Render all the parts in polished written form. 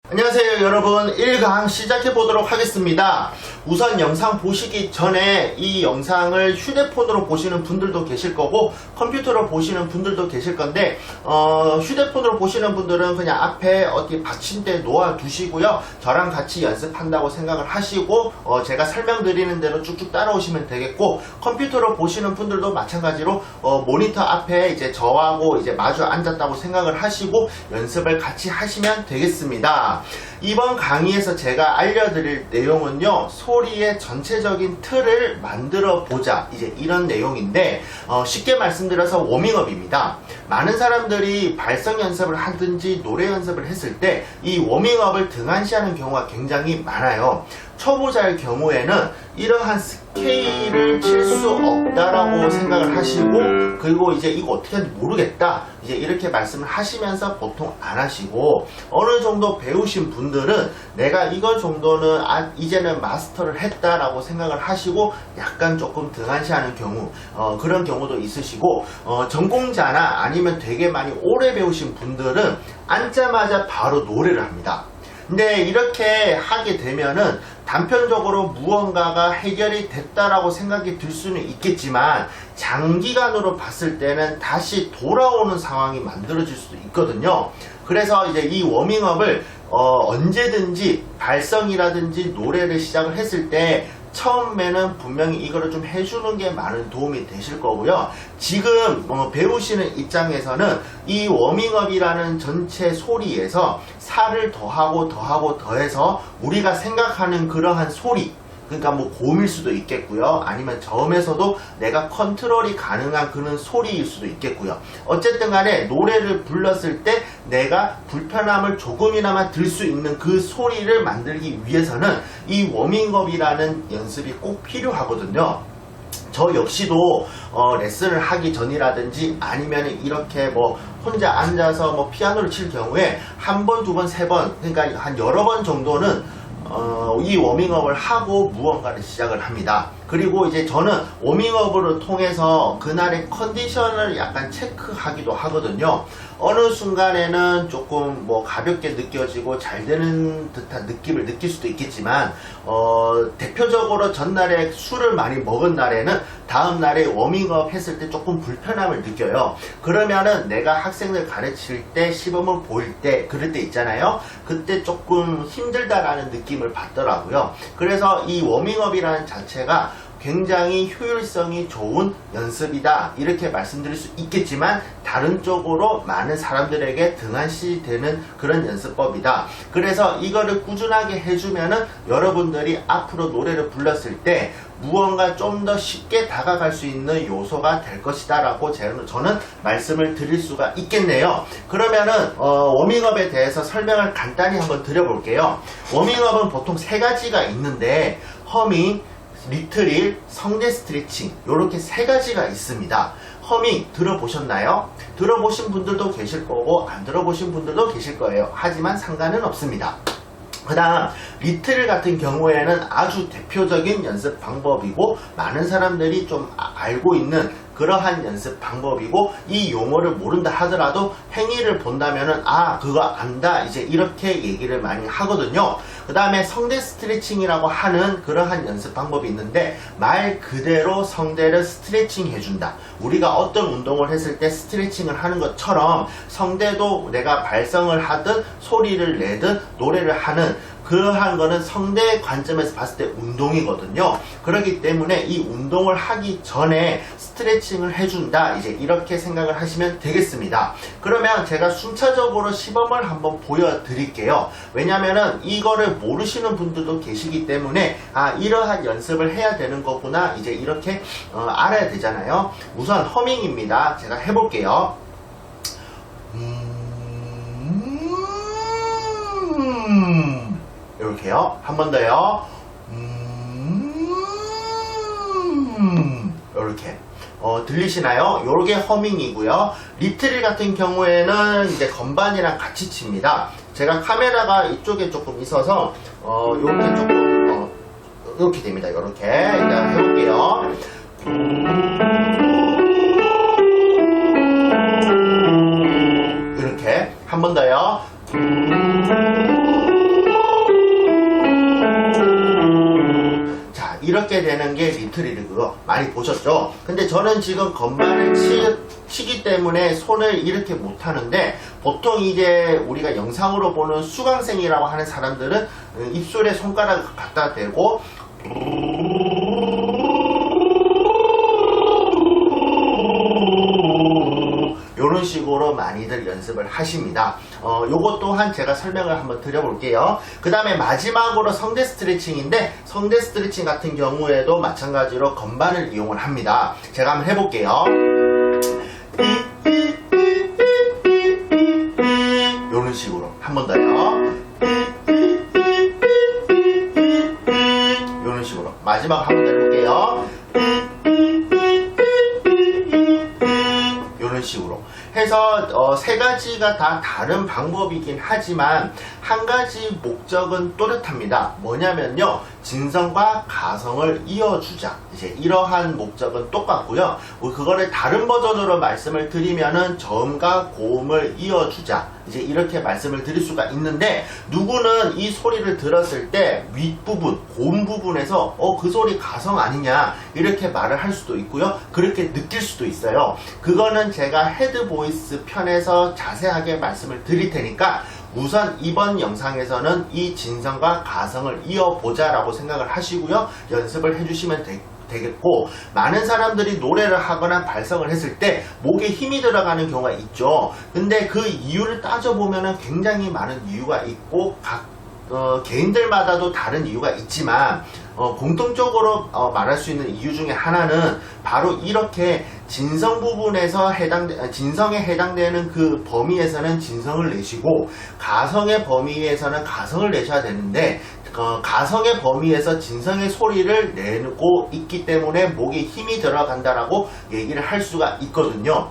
안녕하세요 여러분, 1강 시작해 보도록 하겠습니다. 우선 영상 보시기 전에 이 영상을 휴대폰으로 보시는 분들도 계실 거고 컴퓨터로 보시는 분들도 계실 건데 휴대폰으로 보시는 분들은 그냥 앞에 어디 받침대에 놓아 두시고요, 저랑 같이 연습한다고 생각을 하시고 제가 설명드리는 대로 쭉쭉 따라오시면 되겠고, 컴퓨터로 보시는 분들도 마찬가지로 모니터 앞에 이제 저하고 이제 마주 앉았다고 생각을 하시고 연습을 같이 하시면 되겠습니다. 이번 강의에서 제가 알려드릴 내용은요, 소리의 전체적인 틀을 만들어 보자, 이제 이런 내용인데 쉽게 말씀드려서 워밍업입니다. 많은 사람들이 발성 연습을 하든지 노래 연습을 했을 때 이 워밍업을 등한시하는 경우가 굉장히 많아요. 초보자의 경우에는 이러한 스케일을 칠 수 없다라고 생각을 하시고, 그리고 이제 이거 어떻게 하는지 모르겠다, 이제 이렇게 말씀을 하시면서 보통 안 하시고, 어느 정도 배우신 분들은 내가 이거 정도는 이제는 마스터를 했다라고 생각을 하시고 약간 조금 등한시하는 경우, 그런 경우도 있으시고, 전공자나 아니면 되게 많이 오래 배우신 분들은 앉자마자 바로 노래를 합니다. 근데 이렇게 하게 되면은 단편적으로 무언가가 해결이 됐다라고 생각이 들 수는 있겠지만 장기간으로 봤을 때는 다시 돌아오는 상황이 만들어질 수도 있거든요. 그래서 이제 이 워밍업을 언제든지 발성이라든지 노래를 시작을 했을 때 처음에는 분명히 이거를 좀 해주는 게 많은 도움이 되실 거고요. 지금 배우시는 입장에서는 이 워밍업이라는 전체 소리에서 살을 더하고 더해서 우리가 생각하는 그러한 소리, 그러니까 뭐 고음일 수도 있겠고요, 아니면 저음에서도 내가 컨트롤이 가능한 그런 소리일 수도 있겠고요. 어쨌든 간에 노래를 불렀을 때 내가 불편함을 조금이나마 들 수 있는 그 소리를 만들기 위해서는 이 워밍업이라는 연습이 꼭 필요하거든요. 저 역시도 레슨을 하기 전이라든지 아니면 이렇게 뭐 혼자 앉아서 뭐 피아노를 칠 경우에 한 번, 두 번, 세 번, 그러니까 한 여러 번 정도는 이 워밍업을 하고 무언가를 시작을 합니다. 그리고 이제 저는 워밍업을 통해서 그날의 컨디션을 약간 체크하기도 하거든요. 어느 순간에는 조금 뭐 가볍게 느껴지고 잘 되는 듯한 느낌을 느낄 수도 있겠지만 대표적으로 전날에 술을 많이 먹은 날에는 다음 날에 워밍업 했을 때 조금 불편함을 느껴요. 그러면은 내가 학생들 가르칠 때 시범을 보일 때 그럴 때 있잖아요. 그때 조금 힘들다라는 느낌을 받더라고요. 그래서 이 워밍업이라는 자체가 굉장히 효율성이 좋은 연습이다, 이렇게 말씀드릴 수 있겠지만 다른 쪽으로 많은 사람들에게 등한시되는 그런 연습법이다. 그래서 이거를 꾸준하게 해주면은 여러분들이 앞으로 노래를 불렀을 때 무언가 좀 더 쉽게 다가갈 수 있는 요소가 될 것이다 라고 저는 말씀을 드릴 수가 있겠네요. 그러면은 워밍업에 대해서 설명을 간단히 한번 드려볼게요. 워밍업은 보통 세 가지가 있는데 허밍, 리트릴, 성대 스트레칭, 이렇게 세 가지가 있습니다. 허밍 들어보셨나요? 들어보신 분들도 계실 거고 안 들어보신 분들도 계실 거예요. 하지만 상관은 없습니다. 그 다음 리트릴 같은 경우에는 아주 대표적인 연습 방법이고 많은 사람들이 좀 알고 있는 그러한 연습 방법이고, 이 용어를 모른다 하더라도 행위를 본다면은 그거 안다, 이제 이렇게 얘기를 많이 하거든요. 그 다음에 성대 스트레칭이라고 하는 그러한 연습 방법이 있는데 말 그대로 성대를 스트레칭 해준다. 우리가 어떤 운동을 했을 때 스트레칭을 하는 것처럼 성대도 내가 발성을 하든 소리를 내든 노래를 하는 그러한 거는 성대의 관점에서 봤을 때 운동이거든요. 그렇기 때문에 이 운동을 하기 전에 스트레칭을 해준다, 이제 이렇게 생각을 하시면 되겠습니다. 그러면 제가 순차적으로 시범을 한번 보여드릴게요. 왜냐면은 이거를 모르시는 분들도 계시기 때문에 이러한 연습을 해야 되는 거구나, 이제 이렇게 알아야 되잖아요. 우선 허밍입니다. 제가 해볼게요. 이렇게요. 한 번 더요. 이렇게 들리시나요? 요렇게 허밍이고요. 리트릴 같은 경우에는 이제 건반이랑 같이 칩니다. 제가 카메라가 이쪽에 조금 있어서 요렇게 조금 이렇게 됩니다. 요렇게 일단 해볼게요. 이렇게 한 번 더요. 이렇게 되는 게 리틀이 그거 많이 보셨죠? 근데 저는 지금 건반을 치기 때문에 손을 이렇게 못 하는데, 보통 이제 우리가 영상으로 보는 수강생이라고 하는 사람들은 입술에 손가락을 갖다 대고 이런 식으로 많이들 연습을 하십니다. 요것 또한 제가 설명을 한번 드려볼게요. 그 다음에 마지막으로 성대 스트레칭인데, 성대 스트레칭 같은 경우에도 마찬가지로 건반을 이용을 합니다. 제가 한번 해볼게요. 이런 식으로 한 번 더요. 이런 식으로 마지막 한 번 더 해볼게요. 이런 식으로 해서 세 가지가 다 다른 방법이긴 하지만 한 가지 목적은 또렷합니다. 뭐냐면요, 진성과 가성을 이어주자. 이제 이러한 목적은 똑같고요. 그거를 다른 버전으로 말씀을 드리면은 저음과 고음을 이어주자. 이제 이렇게 말씀을 드릴 수가 있는데, 누구는 이 소리를 들었을 때 윗부분, 고음 부분에서 그 소리 가성 아니냐 이렇게 말을 할 수도 있고요. 그렇게 느낄 수도 있어요. 그거는 제가 헤드 보이스 편에서 자세하게 말씀을 드릴 테니까 우선 이번 영상에서는 이 진성과 가성을 이어보자 라고 생각을 하시고요. 연습을 해주시면 되겠고, 많은 사람들이 노래를 하거나 발성을 했을 때 목에 힘이 들어가는 경우가 있죠. 근데 그 이유를 따져보면 굉장히 많은 이유가 있고, 개인들마다도 다른 이유가 있지만 공통적으로 말할 수 있는 이유 중에 하나는 바로 이렇게 진성 부분에서 진성에 해당되는 그 범위에서는 진성을 내시고, 가성의 범위에서는 가성을 내셔야 되는데, 가성의 범위에서 진성의 소리를 내고 있기 때문에 목에 힘이 들어간다라고 얘기를 할 수가 있거든요.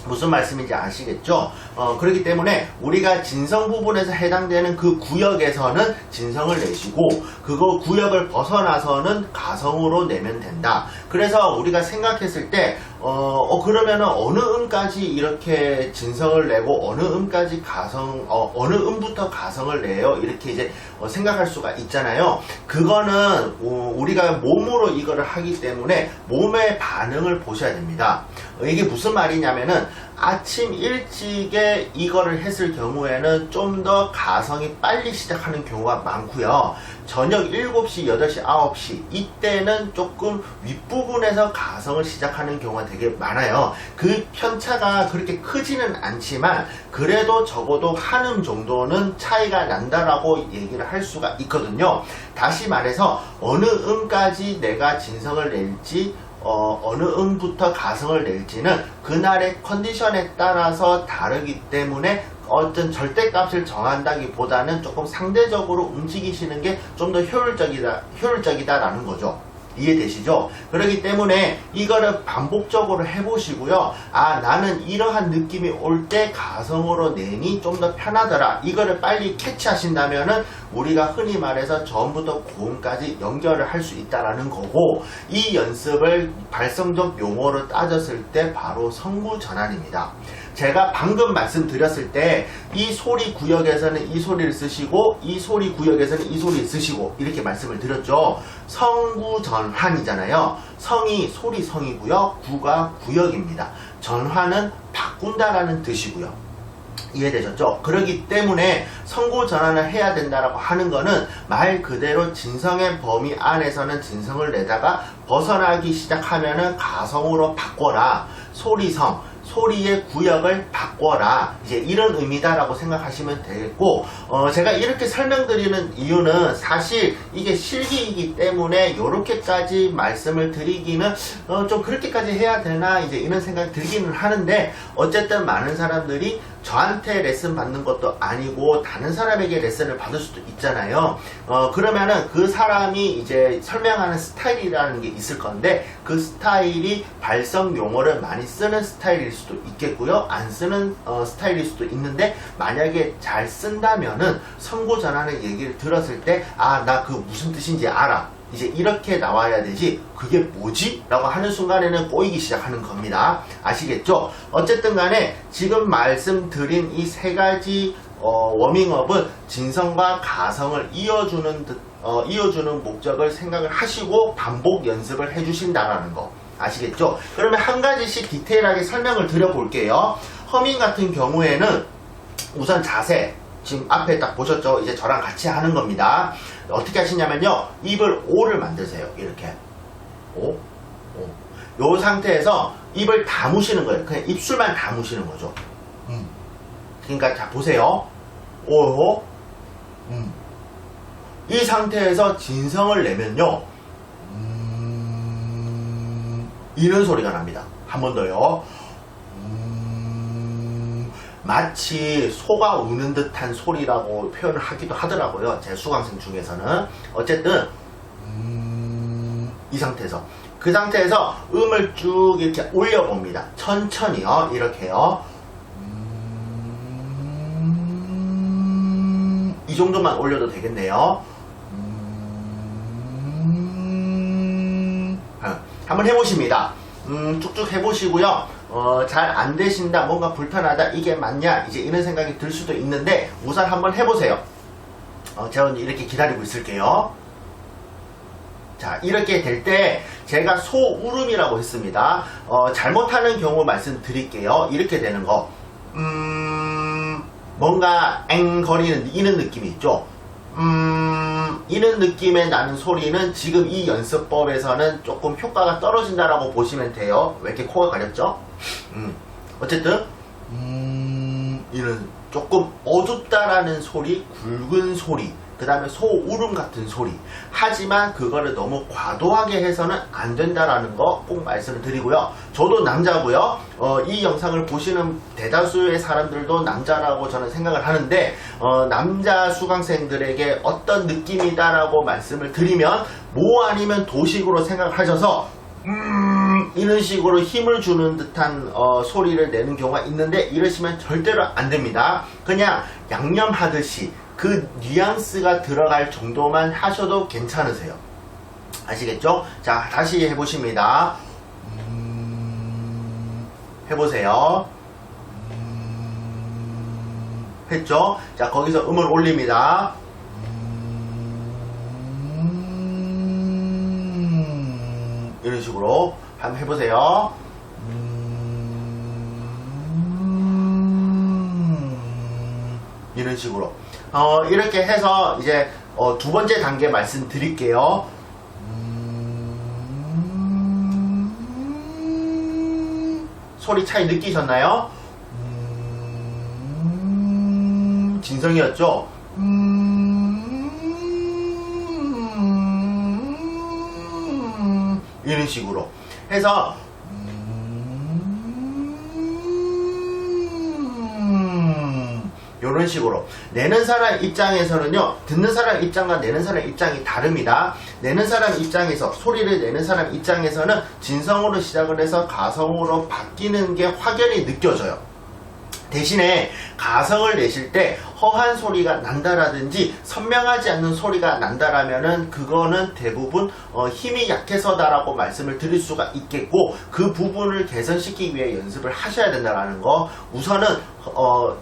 무슨 말씀인지 아시겠죠? 그렇기 때문에 우리가 진성 부분에서 해당되는 그 구역에서는 진성을 내시고, 그거 구역을 벗어나서는 가성으로 내면 된다. 그래서 우리가 생각했을 때 그러면은 어느 음까지 이렇게 진성을 내고 어느 음까지 어느 음부터 가성을 내요? 이렇게 이제 생각할 수가 있잖아요. 그거는 우리가 몸으로 이거를 하기 때문에 몸의 반응을 보셔야 됩니다. 이게 무슨 말이냐면은, 아침 일찍에 이거를 했을 경우에는 좀 더 가성이 빨리 시작하는 경우가 많고요. 저녁 7시, 8시, 9시 이때는 조금 윗부분에서 가성을 시작하는 경우가 되게 많아요. 그 편차가 그렇게 크지는 않지만 그래도 적어도 한음 정도는 차이가 난다라고 얘기를 할 수가 있거든요. 다시 말해서 어느 음까지 내가 진성을 낼지, 어느 음부터 가성을 낼지는 그날의 컨디션에 따라서 다르기 때문에 어떤 절대값을 정한다기보다는 조금 상대적으로 움직이시는 게 좀 더 효율적이다라는 거죠. 이해되시죠? 그렇기 때문에 이거를 반복적으로 해보시고요. 나는 이러한 느낌이 올 때 가성으로 내니 좀 더 편하더라. 이거를 빨리 캐치하신다면은 우리가 흔히 말해서 저음부터 고음까지 연결을 할 수 있다라는 거고, 이 연습을 발성적 용어로 따졌을 때 바로 성구전환입니다. 제가 방금 말씀드렸을 때 이 소리 구역에서는 이 소리를 쓰시고, 이 소리 구역에서는 이 소리를 쓰시고, 이렇게 말씀을 드렸죠. 성구전환이잖아요. 성이 소리 성이고요. 구가 구역입니다. 전환은 바꾼다라는 뜻이고요. 이해되셨죠? 그렇기 때문에 성구 전환을 해야 된다라고 하는 거는 말 그대로 진성의 범위 안에서는 진성을 내다가 벗어나기 시작하면은 가성으로 바꿔라. 소리성, 소리의 구역을 바꿔라. 이제 이런 의미다라고 생각하시면 되겠고, 제가 이렇게 설명드리는 이유는 사실 이게 실기이기 때문에 이렇게까지 말씀을 드리기는 좀 그렇게까지 해야 되나 이제 이런 생각이 들기는 하는데, 어쨌든 많은 사람들이 저한테 레슨 받는 것도 아니고 다른 사람에게 레슨을 받을 수도 있잖아요. 그러면은 그 사람이 이제 설명하는 스타일이라는 게 있을 건데, 그 스타일이 발성 용어를 많이 쓰는 스타일일 수도 있겠고요. 안 쓰는 스타일일 수도 있는데, 만약에 잘 쓴다면은 성구 전환의 얘기를 들었을 때 나 그 무슨 뜻인지 알아. 이제 이렇게 나와야 되지, 그게 뭐지? 라고 하는 순간에는 꼬이기 시작하는 겁니다. 아시겠죠? 어쨌든 간에 지금 말씀드린 이 세 가지 워밍업은 진성과 가성을 이어주는 목적을 생각을 하시고 반복 연습을 해주신다라는 거 아시겠죠? 그러면 한 가지씩 디테일하게 설명을 드려볼게요. 허밍 같은 경우에는 우선 자세, 지금 앞에 딱 보셨죠? 이제 저랑 같이 하는 겁니다. 어떻게 하시냐면요, 입을 O를 만드세요. 이렇게 O. 요 상태에서 입을 다무시는 거예요. 그냥 입술만 다무시는 거죠. 그러니까 자 보세요. 오. 이 상태에서 진성을 내면요, 이런 소리가 납니다. 한 번 더요. 마치 소가 우는 듯한 소리라고 표현을 하기도 하더라고요. 제 수강생 중에서는. 어쨌든 이 상태에서, 그 상태에서 음을 쭉 이렇게 올려봅니다. 천천히요. 이렇게요. 이 정도만 올려도 되겠네요. 한번 해보십니다. 쭉쭉 해보시고요. 잘 안 되신다, 뭔가 불편하다, 이게 맞냐, 이제 이런 생각이 들 수도 있는데, 우선 한번 해보세요. 제가 이렇게 기다리고 있을게요. 자, 이렇게 될 때 제가 소울음이라고 했습니다. 잘못하는 경우 말씀드릴게요. 이렇게 되는 거, 뭔가 앵거리는 이런 느낌이 있죠. 이런 느낌의 나는 소리는 지금 이 연습법에서는 조금 효과가 떨어진다라고 보시면 돼요. 왜 이렇게 코가 가렵죠? 어쨌든 이런 조금 어둡다라는 소리, 굵은 소리, 그 다음에 소울음 같은 소리. 하지만 그거를 너무 과도하게 해서는 안 된다라는 거 꼭 말씀을 드리고요. 저도 남자고요. 이 영상을 보시는 대다수의 사람들도 남자라고 저는 생각을 하는데, 남자 수강생들에게 어떤 느낌이다라고 말씀을 드리면 모 아니면 도식으로 생각하셔서 이런 식으로 힘을 주는 듯한 소리를 내는 경우가 있는데, 이러시면 절대로 안 됩니다. 그냥 양념하듯이 그 뉘앙스가 들어갈 정도만 하셔도 괜찮으세요. 아시겠죠? 자, 다시 해보십니다. 해보세요. 했죠? 자, 거기서 음을 올립니다. 이런 식으로 한번 해보세요. 이런 식으로 이렇게 해서 이제 두 번째 단계 말씀드릴게요. 소리 차이 느끼셨나요? 진성이었죠? 이런 식으로 해서 이런 식으로 내는 사람 입장에서는요, 듣는 사람 입장과 내는 사람 입장이 다릅니다. 내는 사람 입장에서, 소리를 내는 사람 입장에서는 진성으로 시작을 해서 가성으로 바뀌는 게 확연히 느껴져요. 대신에 가성을 내실 때 허한 소리가 난다라든지 선명하지 않는 소리가 난다라면은 그거는 대부분 힘이 약해서다라고 말씀을 드릴 수가 있겠고, 그 부분을 개선시키기 위해 연습을 하셔야 된다라는 거, 우선은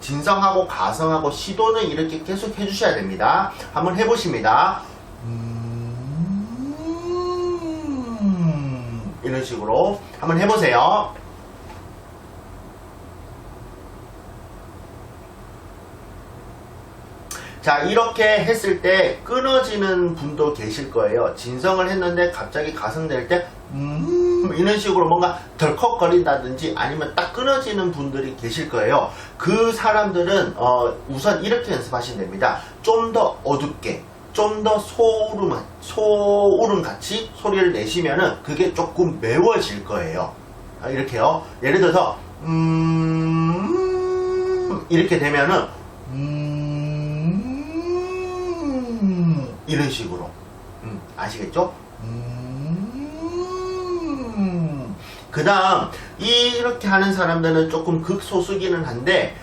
진성하고 가성하고 시도는 이렇게 계속 해주셔야 됩니다. 한번 해보십니다. 이런 식으로 한번 해보세요. 자, 이렇게 했을 때 끊어지는 분도 계실 거예요. 진성을 했는데 갑자기 가성 낼 때 이런 식으로 뭔가 덜컥거린다든지 아니면 딱 끊어지는 분들이 계실 거예요. 그 사람들은 우선 이렇게 연습하시면 됩니다. 좀 더 어둡게, 좀 더 소울음 같이 소리를 내시면은 그게 조금 매워질 거예요. 이렇게요. 예를 들어서 이렇게 되면은 이런 식으로 아시겠죠? 그 다음 이렇게 하는 사람들은 조금 극소수기는 한데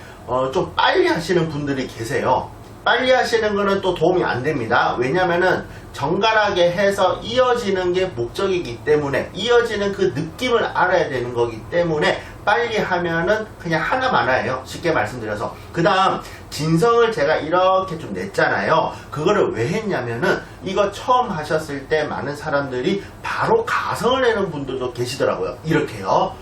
좀 빨리 하시는 분들이 계세요. 빨리 하시는 거는 또 도움이 안 됩니다. 왜냐면은 정갈하게 해서 이어지는 게 목적이기 때문에, 이어지는 그 느낌을 알아야 되는 거기 때문에 빨리 하면은 그냥 하나만화예요. 쉽게 말씀드려서. 그 다음 진성을 제가 이렇게 좀 냈잖아요. 그거를 왜 했냐면은 이거 처음 하셨을 때 많은 사람들이 바로 가성을 내는 분들도 계시더라고요. 이렇게요.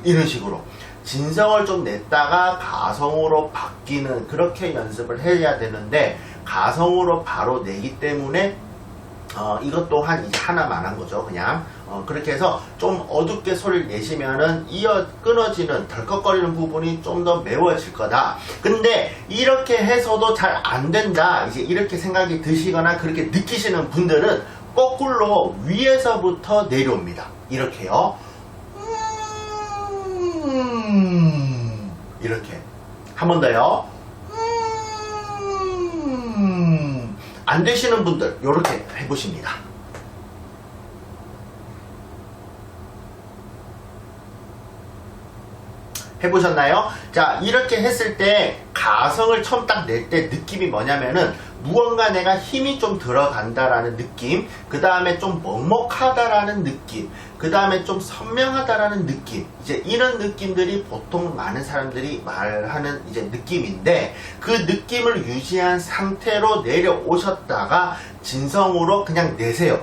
이런 식으로 진성을 좀 냈다가 가성으로 바뀌는 그렇게 연습을 해야 되는데 가성으로 바로 내기 때문에 이것 또한 이제 하나만 한 거죠. 그냥 그렇게 해서 좀 어둡게 소리를 내시면은 끊어지는 덜컥거리는 부분이 좀 더 매워질 거다. 근데 이렇게 해서도 잘 안 된다, 이제 이렇게 생각이 드시거나 그렇게 느끼시는 분들은 거꾸로 위에서부터 내려옵니다. 이렇게요. 이렇게 한 번 더요. 안 되시는 분들 이렇게 해보십니다. 해보셨나요? 자, 이렇게 했을 때 가성을 처음 딱 낼 때 느낌이 뭐냐면은 무언가 내가 힘이 좀 들어간다라는 느낌, 그 다음에 좀 먹먹하다라는 느낌, 그 다음에 좀 선명하다라는 느낌, 이제 이런 느낌들이 보통 많은 사람들이 말하는 이제 느낌인데, 그 느낌을 유지한 상태로 내려오셨다가 진성으로 그냥 내세요.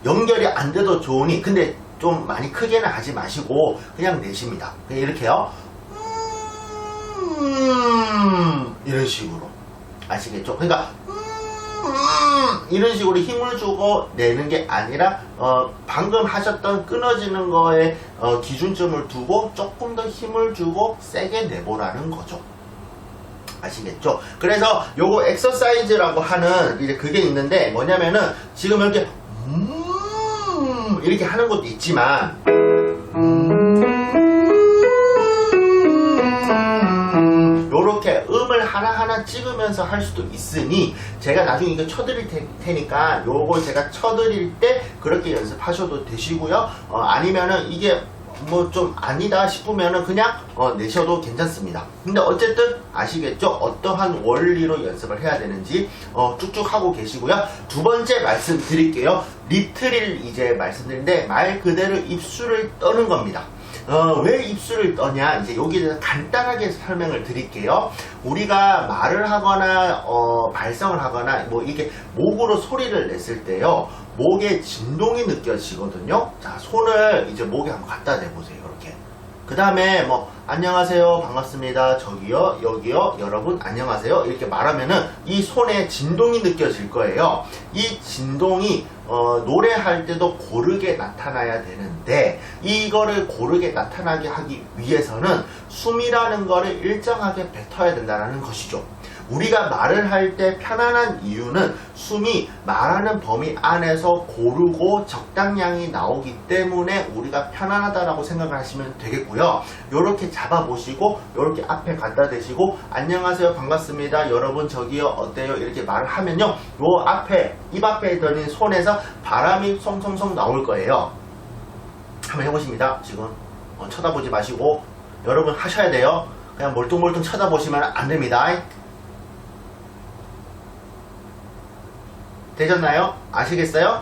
연결이 안 돼도 좋으니, 근데 좀 많이 크게는 하지 마시고 그냥 내십니다. 그냥 이렇게요. 이런 식으로. 아시겠죠? 그러니까 이런 식으로 힘을 주고 내는 게 아니라 방금 하셨던 끊어지는 거에 기준점을 두고 조금 더 힘을 주고 세게 내보라는 거죠. 아시겠죠? 그래서 요거 엑서사이즈라고 하는 이제 그게 있는데 뭐냐면은 지금 이렇게 하는 것도 있지만 요렇게 음을 하나하나 찍으면서 할 수도 있으니 제가 나중에 이거 쳐드릴 테니까 요걸 제가 쳐드릴 때 그렇게 연습하셔도 되시고요. 아니면은 이게 뭐 좀 아니다 싶으면은 그냥 내셔도 괜찮습니다. 근데 어쨌든 아시겠죠? 어떠한 원리로 연습을 해야 되는지 쭉쭉 하고 계시고요. 두 번째 말씀드릴게요. 리트릴 이제 말씀드리는데 말 그대로 입술을 떠는 겁니다. 왜 입술을 떠냐? 이제 여기에 간단하게 설명을 드릴게요. 우리가 말을 하거나 발성을 하거나 뭐 이게 목으로 소리를 냈을 때요, 목에 진동이 느껴지거든요. 자, 손을 이제 목에 한번 갖다 대보세요. 이렇게. 그 다음에 뭐 안녕하세요, 반갑습니다, 저기요, 여기요, 여러분 안녕하세요, 이렇게 말하면은 이 손에 진동이 느껴질 거예요. 이 진동이 노래할 때도 고르게 나타나야 되는데, 이거를 고르게 나타나게 하기 위해서는 숨이라는 거를 일정하게 뱉어야 된다는 것이죠. 우리가 말을 할 때 편안한 이유는 숨이 말하는 범위 안에서 고르고 적당량이 나오기 때문에 우리가 편안하다라고 생각을 하시면 되겠고요. 요렇게 잡아보시고 요렇게 앞에 갖다 대시고 안녕하세요, 반갑습니다, 여러분 저기요, 어때요, 이렇게 말을 하면요, 요 앞에 입 앞에 드는 손에서 바람이 송송송 나올 거예요. 한번 해보십니다. 지금 쳐다보지 마시고 여러분 하셔야 돼요. 그냥 멀뚱멀뚱 쳐다보시면 안 됩니다. 되셨나요? 아시겠어요?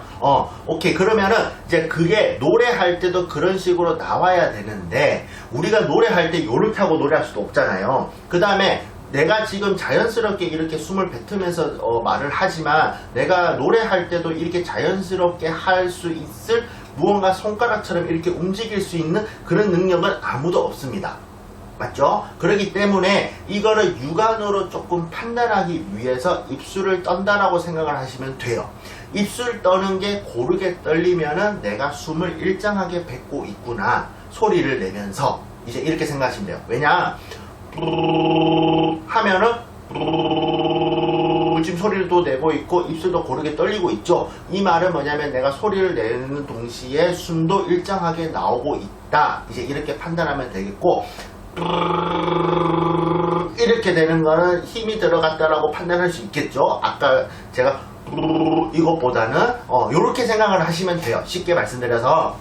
오케이. 그러면은 이제 그게 노래할 때도 그런 식으로 나와야 되는데, 우리가 노래할 때 요렇게 하고 노래할 수도 없잖아요. 그 다음에 내가 지금 자연스럽게 이렇게 숨을 뱉으면서 말을 하지만 내가 노래할 때도 이렇게 자연스럽게 할 수 있을 무언가 손가락처럼 이렇게 움직일 수 있는 그런 능력은 아무도 없습니다. 맞죠? 그렇기 때문에 이거를 육안으로 조금 판단하기 위해서 입술을 떤다라고 생각을 하시면 돼요. 입술 떠는 게 고르게 떨리면은 내가 숨을 일정하게 뱉고 있구나, 소리를 내면서 이제 이렇게 생각하시면 돼요. 왜냐? 하면은 지금 소리를 또 내고 있고 입술도 고르게 떨리고 있죠. 이 말은 뭐냐면 내가 소리를 내는 동시에 숨도 일정하게 나오고 있다, 이제 이렇게 판단하면 되겠고, 이렇게 되는 거는 힘이 들어갔다라고 판단할 수 있겠죠. 아까 제가 이것보다는 이렇게 생각을 하시면 돼요. 쉽게 말씀드려서.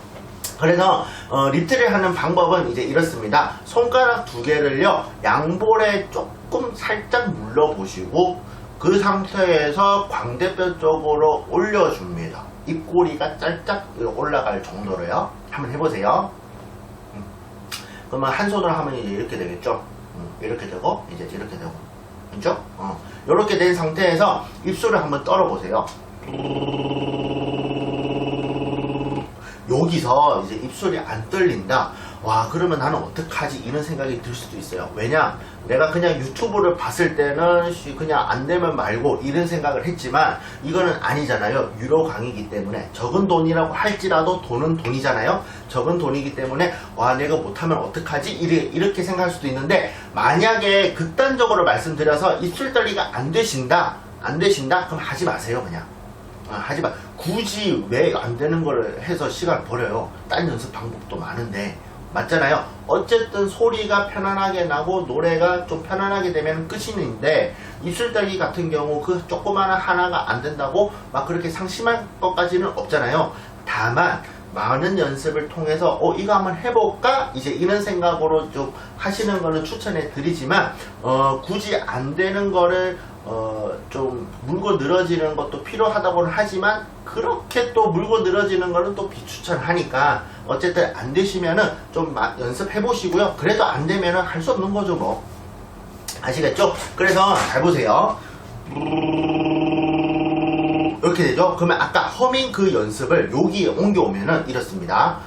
그래서 리트를 하는 방법은 이제 이렇습니다. 손가락 두 개를요, 양볼에 조금 살짝 눌러보시고 그 상태에서 광대뼈 쪽으로 올려줍니다. 입꼬리가 살짝 올라갈 정도로요. 한번 해보세요. 그러면 한 손으로 하면 이제 이렇게 되겠죠. 이렇게 되고 이제 이렇게 되고 그죠? 이렇게 된 상태에서 입술을 한번 떨어보세요. 여기서 이제 입술이 안 떨린다. 와, 그러면 나는 어떡하지? 이런 생각이 들 수도 있어요. 왜냐? 내가 그냥 유튜브를 봤을 때는 그냥 안 되면 말고 이런 생각을 했지만 이거는 아니잖아요. 유료 강의이기 때문에 적은 돈이라고 할지라도 돈은 돈이잖아요. 적은 돈이기 때문에 와, 내가 못하면 어떡하지? 이렇게 생각할 수도 있는데 만약에 극단적으로 말씀드려서 입술 떨리가 안 되신다? 그럼 하지 마세요. 그냥. 하지 마. 굳이 왜 안 되는 걸 해서 시간 버려요. 딴 연습 방법도 많은데. 맞잖아요. 어쨌든 소리가 편안하게 나고 노래가 좀 편안하게 되면 끝인데 입술 떨기 같은 경우 그 조그마한 하나가 안 된다고 막 그렇게 상심할 것까지는 없잖아요. 다만 많은 연습을 통해서 이거 한번 해볼까? 이제 이런 생각으로 좀 하시는 거는 추천해 드리지만 굳이 안 되는 거를 좀 물고 늘어지는 것도 필요하다고는 하지만 그렇게 또 물고 늘어지는 거는 또 비추천하니까 어쨌든 안 되시면은 좀 연습해 보시고요. 그래도 안 되면은 할 수 없는 거죠 뭐. 아시겠죠? 그래서 잘 보세요. 이렇게 되죠? 그러면 아까 허밍 그 연습을 여기에 옮겨오면은 이렇습니다.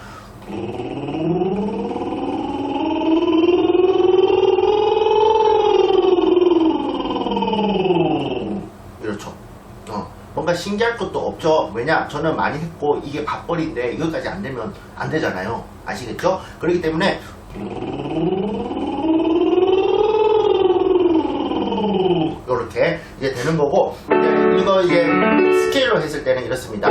이렇죠. 뭔가 신기할 것도 없죠. 왜냐? 저는 많이 했고 이게 밥벌이인데 이것까지 안 되면 안 되잖아요. 아시겠죠? 그렇기 때문에 이렇게 이제 되는 거고 이거 이제 스케일로 했을 때는 이렇습니다.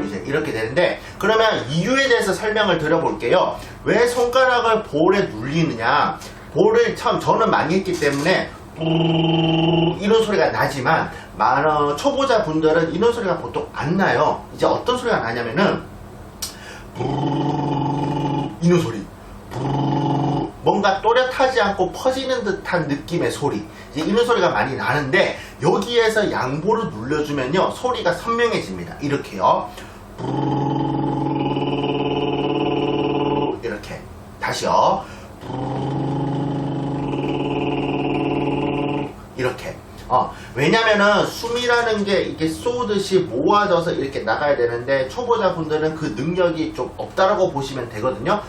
이제 이렇게 되는데 그러면 이유에 대해서 설명을 드려볼게요. 왜 손가락을 볼에 눌리느냐? 볼을 저는 많이 했기 때문에 이런 소리가 나지만 초보자 분들은 이런 소리가 보통 안 나요. 이제 어떤 소리가 나냐면은 이런 소리, 뭔가 또렷하지 않고 퍼지는 듯한 느낌의 소리, 이제 이런 소리가 많이 나는데 여기에서 양볼을 눌러주면요 소리가 선명해집니다. 이렇게요. 이렇게 다시요. 이렇게. 왜냐면은 숨이라는 게 이렇게 쏘듯이 모아져서 이렇게 나가야 되는데 초보자분들은 그 능력이 좀 없다라고 보시면 되거든요.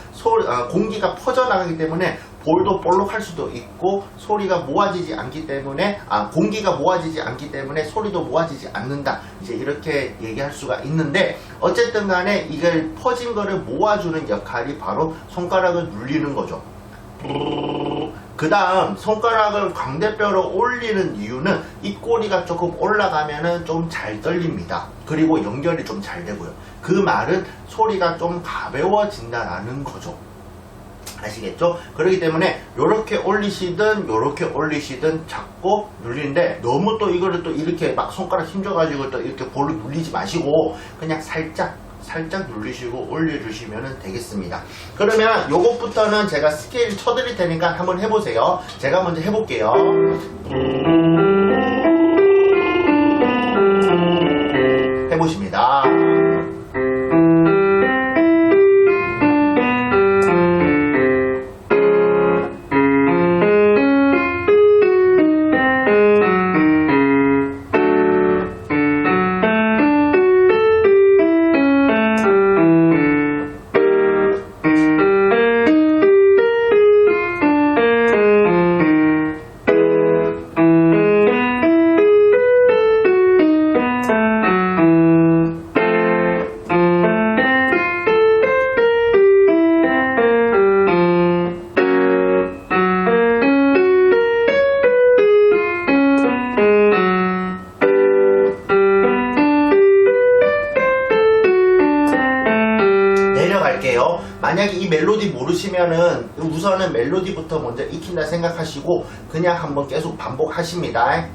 공기가 퍼져나가기 때문에 볼도 볼록할 수도 있고 소리가 모아지지 않기 때문에 공기가 모아지지 않기 때문에 소리도 모아지지 않는다. 이제 이렇게 얘기할 수가 있는데 어쨌든 간에 이걸 퍼진 거를 모아주는 역할이 바로 손가락을 눌리는 거죠. 그 다음 손가락을 광대뼈로 올리는 이유는 입꼬리가 조금 올라가면은 좀 잘 떨립니다. 그리고 연결이 좀 잘 되고요. 그 말은 소리가 좀 가벼워진다라는 거죠. 아시겠죠? 그렇기 때문에 요렇게 올리시든 요렇게 올리시든 잡고 눌리는데 너무 또 이거를 또 이렇게 막 손가락 힘줘가지고 또 이렇게 볼을 눌리지 마시고 그냥 살짝 눌리시고 올려주시면 되겠습니다. 그러면 요것부터는 제가 스케일 쳐드릴 테니까 한번 해보세요. 제가 먼저 해볼게요. 해보십니다. 만약에 이 멜로디 모르시면은 우선은 멜로디부터 먼저 익힌다 생각하시고 그냥 한번 계속 반복하십니다.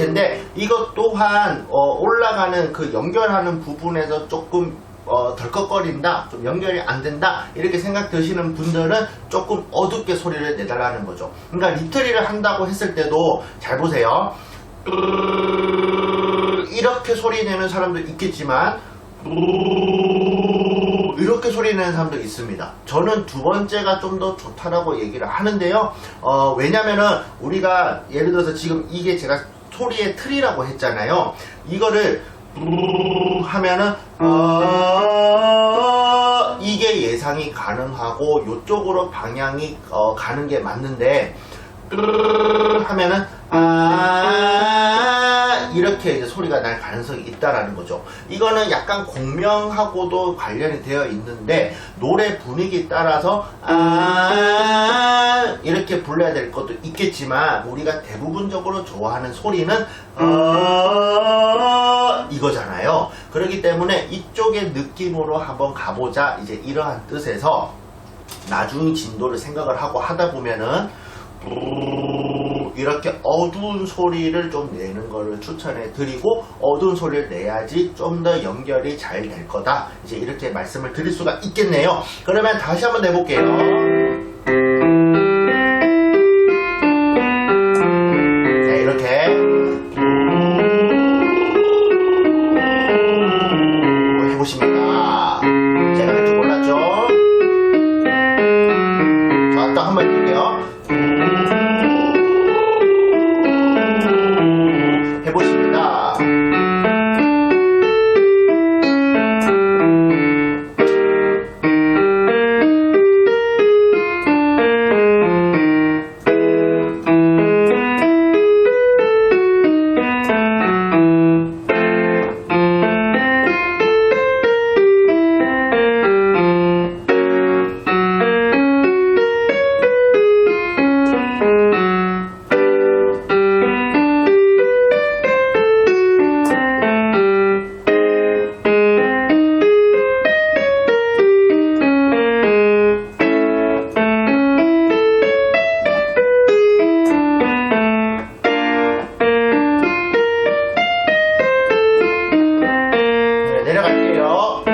텐데 이것 또한 올라가는 그 연결하는 부분에서 조금 덜컥거린다, 좀 연결이 안 된다 이렇게 생각 드시는 분들은 조금 어둡게 소리를 내달라는 거죠. 그러니까 리트리를 한다고 했을 때도 잘 보세요. 이렇게 소리 내는 사람도 있겠지만 이렇게 소리 내는 사람도 있습니다. 저는 두 번째가 좀 더 좋다라고 얘기를 하는데요. 왜냐면은 우리가 예를 들어서 지금 이게 제가 소리의 틀이라고 했잖아요. 이거를 하면은 이게 예상이 가능하고 이쪽으로 방향이 가는 게 맞는데 하면은 이렇게 이제 소리가 날 가능성이 있다라는 거죠. 이거는 약간 공명하고도 관련이 되어 있는데 노래 분위기 따라서 이렇게 불러야 될 것도 있겠지만 우리가 대부분적으로 좋아하는 소리는 이거잖아요. 그렇기 때문에 이쪽의 느낌으로 한번 가보자, 이제 이러한 뜻에서 나중 진도를 생각을 하고 하다 보면은 이렇게 어두운 소리를 좀 내는 거를 추천해 드리고, 어두운 소리를 내야지 좀 더 연결이 잘 될 거다, 이제 이렇게 말씀을 드릴 수가 있겠네요. 그러면 다시 한번 내볼게요. 네, 이렇게 해보십니다. 제가 할 줄 몰랐죠? 자, 또 한번 해볼게요. 해보십니다. 내려갈게요.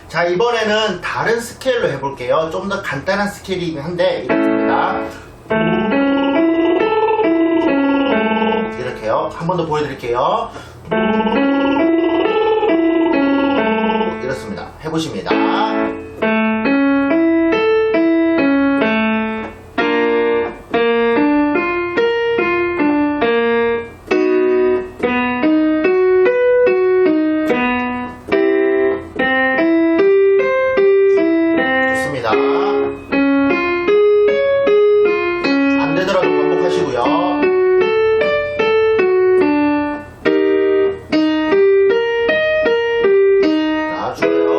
자, 이번에는 다른 스케일로 해볼게요. 좀 더 간단한 스케일이긴 한데 이렇습니다. 이렇게요. 한 번 더 보여드릴게요. 이렇습니다. 해보십니다. 안 되더라도 반복하시고요. 자, 좋아요.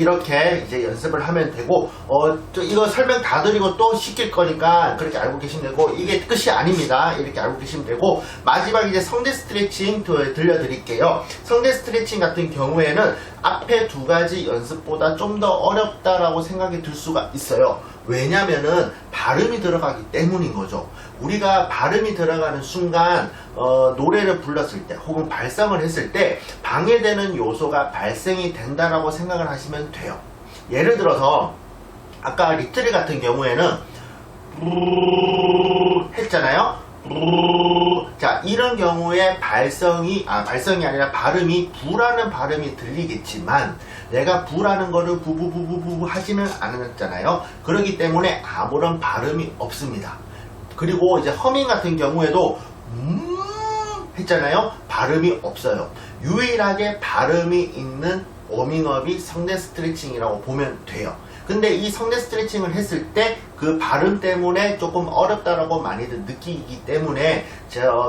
이렇게 이제 연습을 하면 되고, 이거 설명 다 드리고 또 시킬 거니까 그렇게 알고 계시면 되고, 이게 끝이 아닙니다. 이렇게 알고 계시면 되고, 마지막 이제 성대 스트레칭 들려드릴게요. 성대 스트레칭 같은 경우에는 앞에 두 가지 연습보다 좀 더 어렵다라고 생각이 들 수가 있어요. 왜냐면은 발음이 들어가기 때문인 거죠. 우리가 발음이 들어가는 순간 노래를 불렀을 때 혹은 발성을 했을 때 방해되는 요소가 발생이 된다라고 생각을 하시면 돼요. 예를 들어서 아까 리트리 같은 경우에는 했잖아요. 자, 이런 경우에 발성이 아니라 발음이 부라는 발음이 들리겠지만 내가 부라는 거를 부부부부부 하지는 않았잖아요. 그렇기 때문에 아무런 발음이 없습니다. 그리고 이제 허밍 같은 경우에도 했잖아요. 발음이 없어요. 유일하게 발음이 있는 워밍업이 성대 스트레칭이라고 보면 돼요. 근데 이 성대 스트레칭을 했을 때 그 발음 때문에 조금 어렵다라고 많이들 느끼기 때문에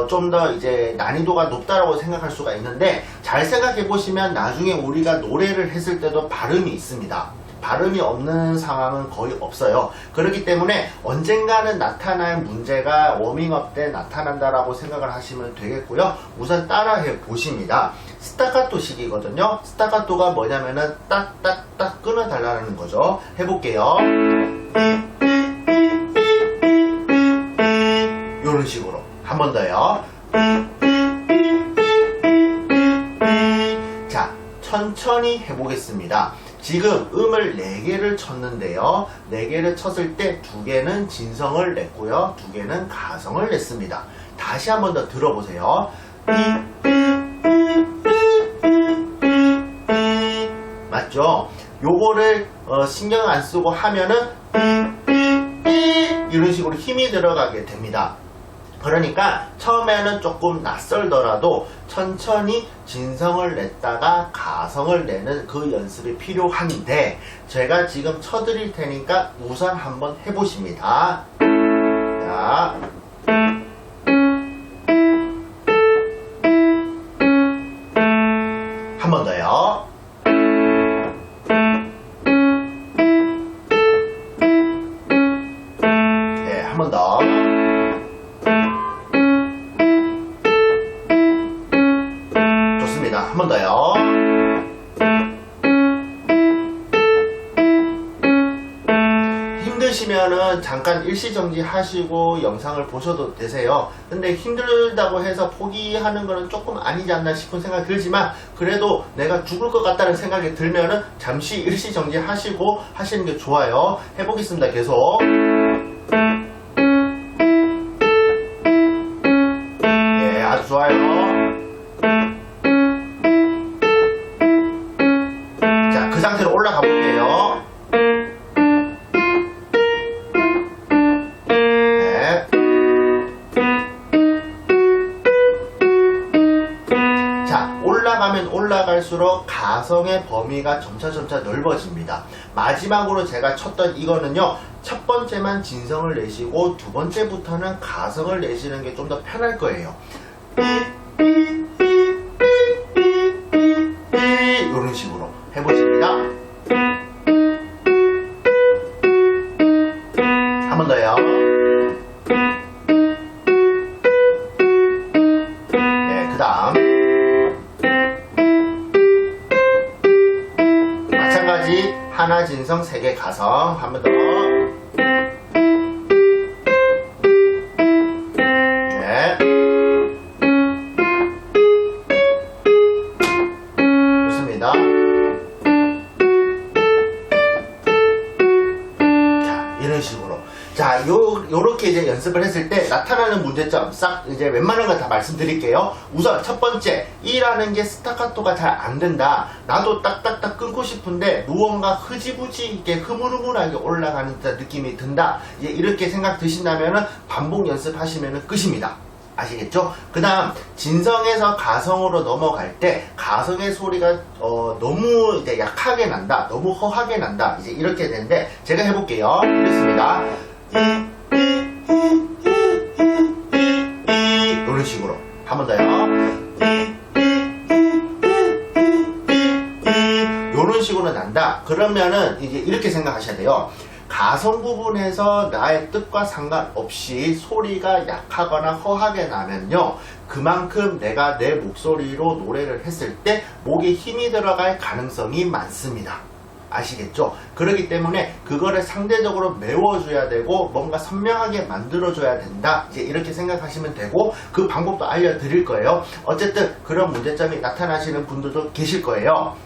좀 더 이제 난이도가 높다라고 생각할 수가 있는데, 잘 생각해 보시면 나중에 우리가 노래를 했을 때도 발음이 있습니다. 발음이 없는 상황은 거의 없어요. 그렇기 때문에 언젠가는 나타날 문제가 워밍업 때 나타난다라고 생각을 하시면 되겠고요. 우선 따라해 보십니다. 스타카토 식이거든요. 스타카토가 뭐냐면은 딱딱딱 끊어달라는 거죠. 해볼게요. 이런 식으로 한 번 더요. 자, 천천히 해보겠습니다. 지금 음을 4개를 쳤는데요. 4개를 쳤을 때 2개는 진성을 냈고요. 2개는 가성을 냈습니다. 다시 한 번 더 들어보세요. 맞죠? 요거를 신경 안 쓰고 하면은 이런 식으로 힘이 들어가게 됩니다. 그러니까 처음에는 조금 낯설더라도 천천히 진성을 냈다가 가성을 내는 그 연습이 필요한데, 제가 지금 쳐드릴 테니까 우선 한번 해보십니다. 자, 한 번 더요. 네, 한 번 더. 한 번 더요. 힘드시면은 잠깐 일시정지 하시고 영상을 보셔도 되세요. 근데 힘들다고 해서 포기하는 거는 조금 아니지 않나 싶은 생각이 들지만, 그래도 내가 죽을 것 같다는 생각이 들면은 잠시 일시정지 하시고 하시는 게 좋아요. 해보겠습니다. 계속. 예, 아주 좋아요. 그 상태로 올라가 볼게요. 네. 자, 올라가면 올라갈수록 가성의 범위가 점차 넓어집니다. 마지막으로 제가 쳤던 이거는요, 첫 번째만 진성을 내시고 두 번째부터는 가성을 내시는 게 좀 더 편할 거예요. 이런 식으로 해보십니다. 한 번 더요. 네, 그 다음 마찬가지 하나 진성 3개 가성. 한 번 더. 네, 좋습니다. 이런 식으로. 자, 요렇게 이제 연습을 했을 때 나타나는 문제점 싹 이제 웬만한 거 다 말씀드릴게요. 우선 첫 번째, 이라는 게 스타카토가 잘 안 된다. 나도 딱딱딱 끊고 싶은데 무언가 흐지부지 이렇게 흐물흐물하게 올라가는 듯한 느낌이 든다. 이제 이렇게 생각 드신다면은 반복 연습하시면은 끝입니다. 아시겠죠? 그 다음 진성에서 가성으로 넘어갈 때 가성의 소리가 너무 이제 약하게 난다, 너무 허하게 난다, 이제 이렇게 되는데 제가 해볼게요. 이렇습니다. 이런 식으로 한 번 더요. 이런 식으로 난다. 그러면은 이제 이렇게 생각하셔야 돼요. 가성 부분에서 나의 뜻과 상관없이 소리가 약하거나 허하게 나면요, 그만큼 내가 내 목소리로 노래를 했을 때 목에 힘이 들어갈 가능성이 많습니다. 아시겠죠? 그렇기 때문에 그거를 상대적으로 메워줘야 되고 뭔가 선명하게 만들어줘야 된다. 이제 이렇게 생각하시면 되고, 그 방법도 알려드릴 거예요. 어쨌든 그런 문제점이 나타나시는 분들도 계실 거예요.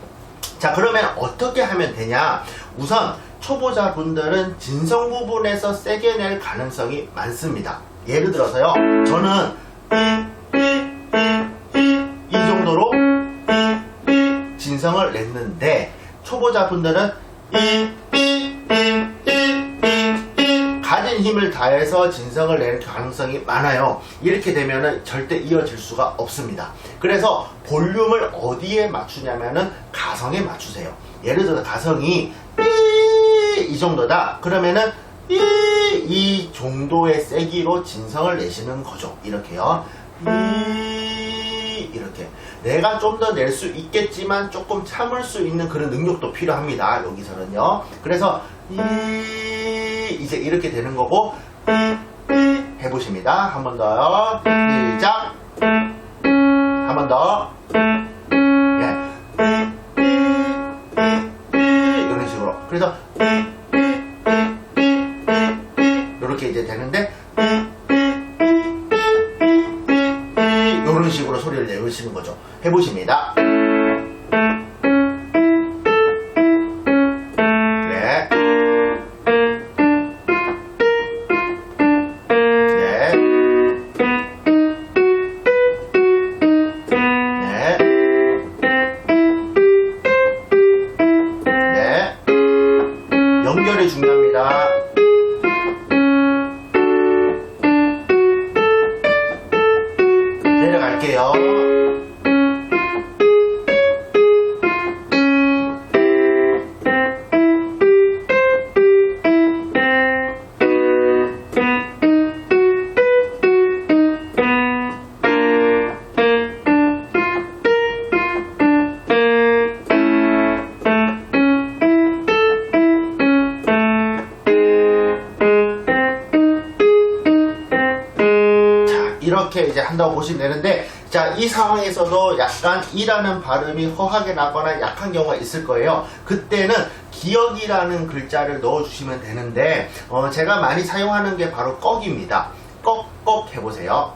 자, 그러면 어떻게 하면 되냐? 우선 초보자분들은 진성 부분에서 세게 낼 가능성이 많습니다. 예를 들어서요, 저는 이 정도로 진성을 냈는데, 초보자분들은 가진 힘을 다해서 진성을 낼 가능성이 많아요. 이렇게 되면은 절대 이어질 수가 없습니다. 그래서 볼륨을 어디에 맞추냐면은 가성에 맞추세요. 예를 들어서 가성이 이 정도다. 그러면은 이 정도의 세기로 진성을 내시는 거죠. 이렇게요. 이렇게 내가 좀 더 낼 수 있겠지만 조금 참을 수 있는 그런 능력도 필요합니다. 여기서는요. 그래서 이제 이렇게 되는 거고, 해보십니다. 한 번 더요. 시작. 한 번 더. 이런 식으로. 그래서 이렇게 이제 되는데, 이런 식으로 소리를 내시는 거죠. 해보십니다. 네. 네. 네. 네. 연결이 중요합니다. 내려갈게요. 이렇게 이제 한다고 보시면 되는데, 자, 이 상황에서도 약간 이라는 발음이 허하게 나거나 약한 경우가 있을 거예요. 그때는 기억이라는 글자를 넣어주시면 되는데, 제가 많이 사용하는 게 바로 꺽입니다. 꺽꺽 해보세요.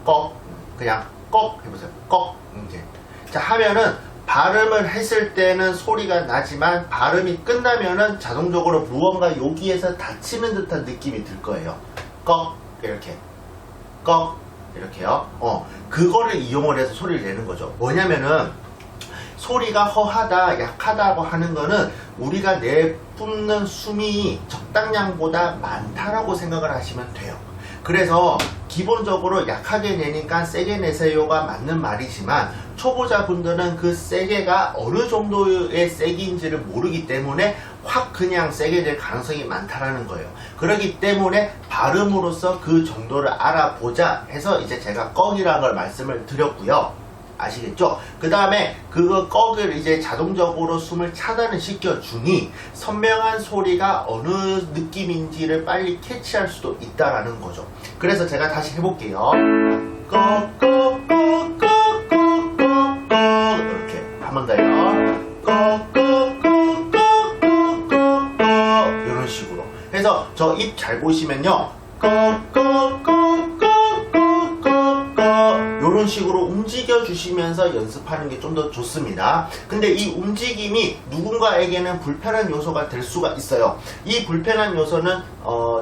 꺽. 그냥 꺽 해보세요. 꺽. 이제. 자, 하면은 발음을 했을 때는 소리가 나지만 발음이 끝나면은 자동적으로 무언가 여기에서 닫히는 듯한 느낌이 들 거예요. 꺽. 이렇게. 꺽. 이렇게요. 그거를 이용을 해서 소리를 내는 거죠. 뭐냐면은 소리가 허하다, 약하다고 하는 거는 우리가 내뿜는 숨이 적당량보다 많다라고 생각을 하시면 돼요. 그래서 기본적으로 약하게 내니까 세게 내세요가 맞는 말이지만, 초보자분들은 그 세게가 어느 정도의 세기인지를 모르기 때문에 확 그냥 세게 낼 가능성이 많다라는 거예요. 그렇기 때문에 발음으로써 그 정도를 알아보자 해서 이제 제가 꺽이라는 걸 말씀을 드렸고요. 아시겠죠? 그 다음에 그거 꺽을 이제 자동적으로 숨을 차단을 시켜주니 선명한 소리가 어느 느낌인지를 빨리 캐치할 수도 있다라는 거죠. 그래서 제가 다시 해볼게요. 꺽꺽꺽꺽꺽꺽꺽. 이렇게 한 번 더요. 꺽꺽꺽꺽꺽꺽. 이런 식으로 해서 저 입 잘 보시면요, 꺽꺽꺽꺽꺽꺽 이런 식으로 움직여 주시면서 연습하는 게 좀 더 좋습니다. 근데 이 움직임이 누군가에게는 불편한 요소가 될 수가 있어요. 이 불편한 요소는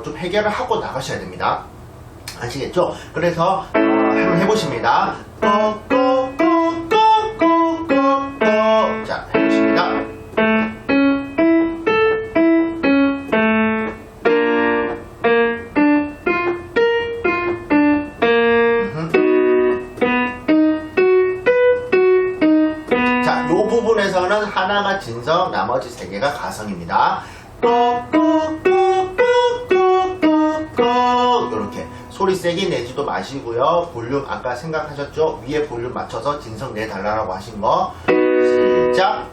좀 해결을 하고 나가셔야 됩니다. 아시겠죠? 그래서 한번 해보십니다. 자, 해보십니다. 자, 요 부분에서는 하나가 진성, 나머지 세 개가 가성입니다. 이렇게 소리 세게 내지도 마시고요. 볼륨 아까 생각하셨죠? 위에 볼륨 맞춰서 진성 내달라고 하신 거. 시작.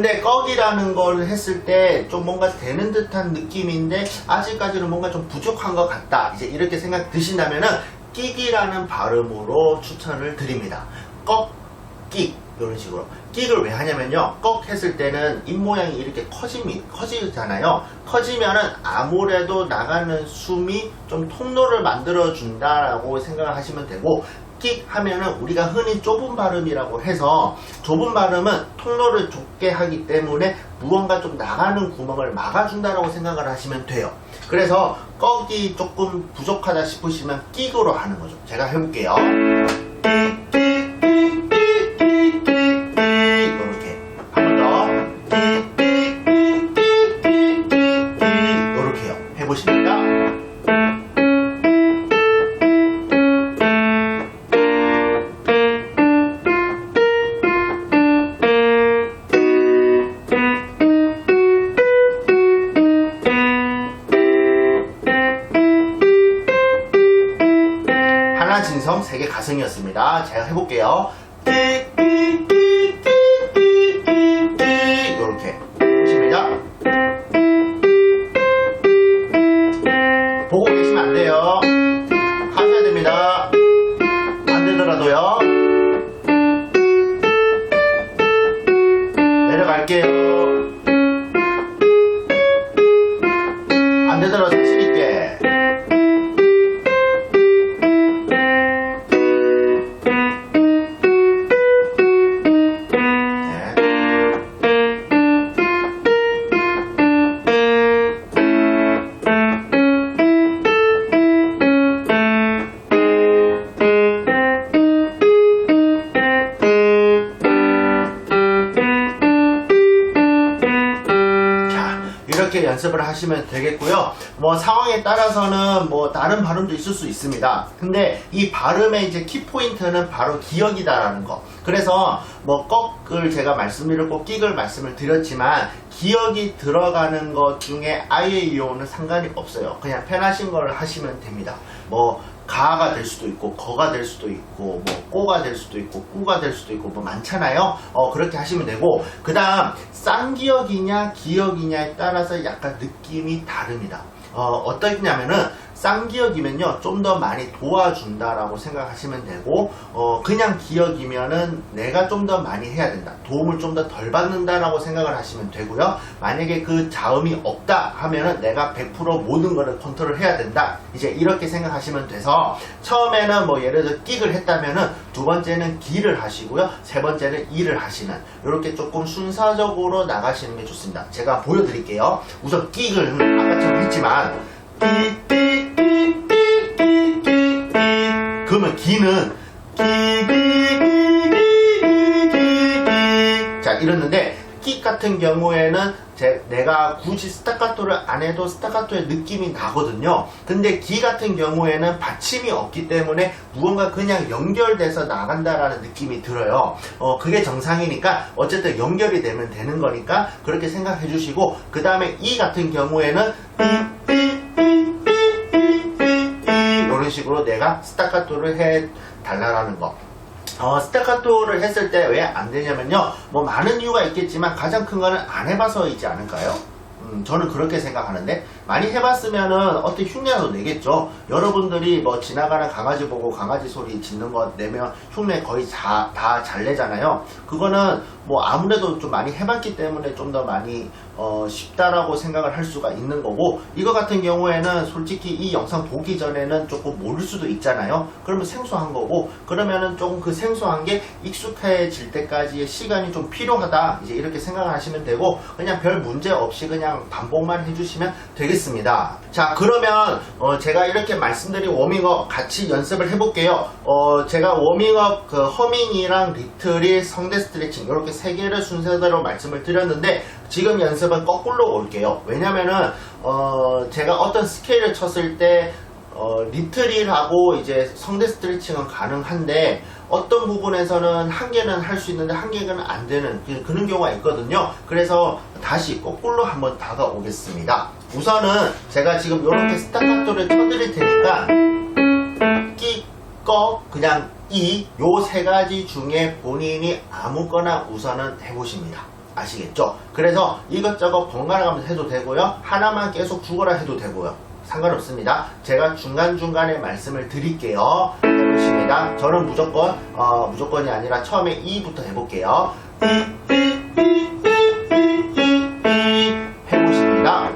근데 꺽이라는 걸 했을 때 좀 뭔가 되는 듯한 느낌인데 아직까지는 뭔가 좀 부족한 것 같다. 이제 이렇게 생각 드신다면은 끽이라는 발음으로 추천을 드립니다. 꺽, 끽 이런 식으로. 끽을 왜 하냐면요, 꺽 했을 때는 입모양이 이렇게 커지잖아요. 커지면은 아무래도 나가는 숨이 좀 통로를 만들어 준다라고 생각을 하시면 되고, 끽 하면은 우리가 흔히 좁은 발음이라고 해서, 좁은 발음은 통로를 좁게 하기 때문에 무언가 좀 나가는 구멍을 막아준다라고 생각을 하시면 돼요. 그래서 꺽이 조금 부족하다 싶으시면 끽으로 하는 거죠. 제가 해볼게요. 진성 세계 가승이었습니다. 제가 해볼게요. 이렇게 보십니다. 보고 계시면 안 돼요. 하셔야 됩니다. 안 되더라도요. 내려갈게요. 안 되더라도 자신 있게. 이렇게 연습을 하시면 되겠고요. 뭐 상황에 따라서는 뭐 다른 발음도 있을 수 있습니다. 근데 이 발음의 이제 키포인트는 바로 기억이다라는 거. 그래서 뭐 꺽을 제가 말씀드렸고 끽을 말씀을 드렸지만, 기억이 들어가는 것 중에 아이에이오는 상관이 없어요. 그냥 편하신 걸 하시면 됩니다. 뭐 가가 될 수도 있고 거가 될 수도 있고 뭐 꼬가 될 수도 있고 꾸가 될 수도 있고 뭐 많잖아요. 그렇게 하시면 되고, 그 다음 쌍기역이냐 기역이냐에 따라서 약간 느낌이 다릅니다. 어떠냐면은 쌍기역이면요 좀 더 많이 도와준다라고 생각하시면 되고, 그냥 기역이면은 내가 좀 더 많이 해야 된다, 도움을 좀 더 덜 받는다라고 생각을 하시면 되고요. 만약에 그 자음이 없다 하면은 내가 100% 모든 거를 컨트롤 해야 된다, 이제 이렇게 생각하시면 돼서, 처음에는 뭐 예를 들어 끽을 했다면은 두 번째는 기를 하시고요, 세 번째는 이를 하시는, 이렇게 조금 순서적으로 나가시는 게 좋습니다. 제가 보여드릴게요. 우선 끽을 아까처럼 했지만 그러면 기는 자 이랬는데, 끽 같은 경우에는 내가 굳이 스타카토를 안 해도 스타카토의 느낌이 나거든요. 근데 기 같은 경우에는 받침이 없기 때문에 무언가 그냥 연결돼서 나간다라는 느낌이 들어요. 그게 정상이니까 어쨌든 연결이 되면 되는 거니까 그렇게 생각해 주시고, 그 다음에 이 같은 경우에는 이런 식으로 내가 스타카토를 해 달라라는 거. 스타카토를 했을 때 왜 안 되냐면요, 뭐 많은 이유가 있겠지만 가장 큰 거는 안 해봐서이지 않을까요? 저는 그렇게 생각하는데, 많이 해봤으면은 어떻게 흉내도 내겠죠. 여러분들이 뭐 지나가는 강아지 보고 강아지 소리 짖는 거 내면 흉내 거의 다 잘 내잖아요. 그거는 뭐 아무래도 좀 많이 해봤기 때문에 좀 더 많이 쉽다라고 생각을 할 수가 있는 거고, 이거 같은 경우에는 솔직히 이 영상 보기 전에는 조금 모를 수도 있잖아요. 그러면 생소한 거고, 그러면은 조금 그 생소한 게 익숙해질 때까지의 시간이 좀 필요하다, 이제 이렇게 생각을 하시면 되고, 그냥 별 문제 없이 그냥 반복만 해주시면 되겠습니다. 자, 그러면 제가 이렇게 말씀드린 워밍업 같이 연습을 해볼게요. 제가 워밍업 그 허밍이랑 리틀이 성대 스트레칭 이렇게 세 개를 순서대로 말씀을 드렸는데, 지금 연습은 거꾸로 올게요. 왜냐면은 제가 어떤 스케일을 쳤을 때 리틀이라고 이제 성대 스트레칭은 가능한데, 어떤 부분에서는 한 개는 할 수 있는데 한 개는 안 되는 그런 경우가 있거든요. 그래서 다시 거꾸로 한번 다가오겠습니다. 우선은 제가 지금 이렇게 스타카토를 쳐드릴 테니까 끼, 꺼, 그냥 이 요 세 가지 중에 본인이 아무거나 우선은 해보십니다. 아시겠죠? 그래서 이것저것 번갈아 가면서 해도 되고요. 하나만 계속 죽어라 해도 되고요. 상관없습니다. 제가 중간중간에 말씀을 드릴게요. 해보십니다. 저는 무조건이 아니라 처음에 2부터 해볼게요. 해보십니다.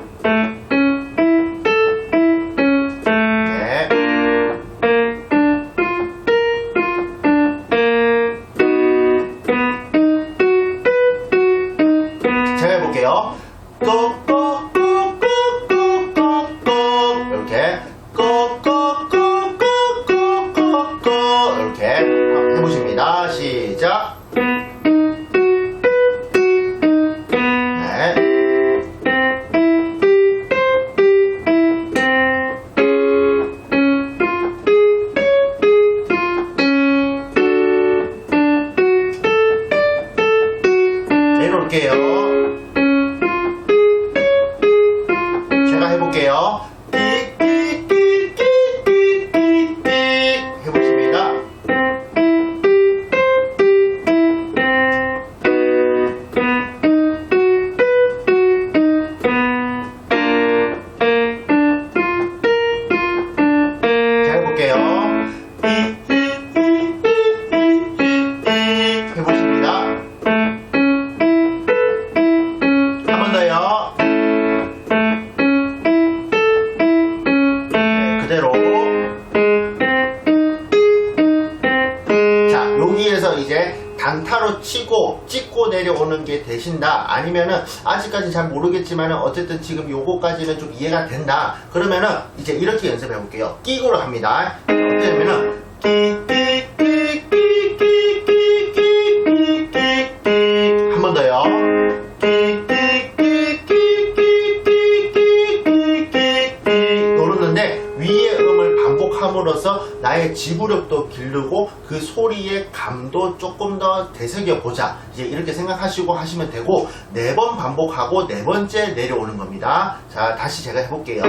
네. 제가 해볼게요. 이렇게 이렇게 해보십니다. 시작. 네. 내려올게요. 제가 해볼게요. 해보십니다. 자, 해볼게요. 해보십니다. 한 번 더요. 그대로. 자, 여기에서 이제 단타로 치고 찍고 내려오는 게 되신다, 아니면은 아직까지 잘 모르겠지만은 어쨌든 지금 요거까지는 좀 이해가 된다, 그러면은 이제 이렇게 연습해 볼게요. 끼고로 합니다. 어떻게 하면은 한 번 더요. 누르는데 위의 음을 반복함으로써 나의 지구력도 기르고 그 소리의 감도 조금 더 되새겨 보자, 이제 이렇게 생각하시고 하시면 되고, 4번 반복하고 4번째 내려오는 겁니다. 자, 다시 제가 해볼게요.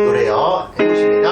노래요. 해보십니다.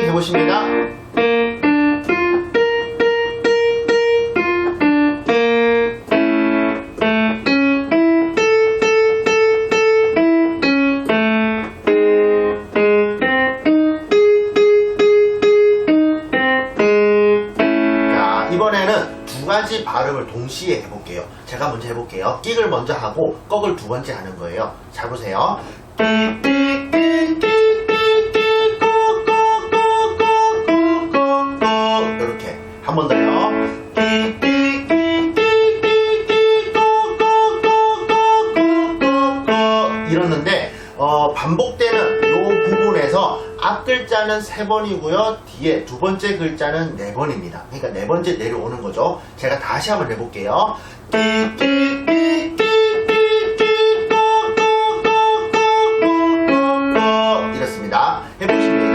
해보십니다. 자, 이번에는 두 가지 발음을 동시에 해볼게요. 제가 먼저 해볼게요. 끽을 먼저 하고 꺽을 두 번째 하는 거예요. 잘 보세요. 이렇게 한 번 더요. 이러는데 반복되는 이 부분에서 앞 글자는 3번이고요. 뒤에 두 번째 글자는 4번입니다. 그러니까 4번째 내려오는 거죠. 제가 다시 한번 해볼게요. 이렇습니다. 해보시면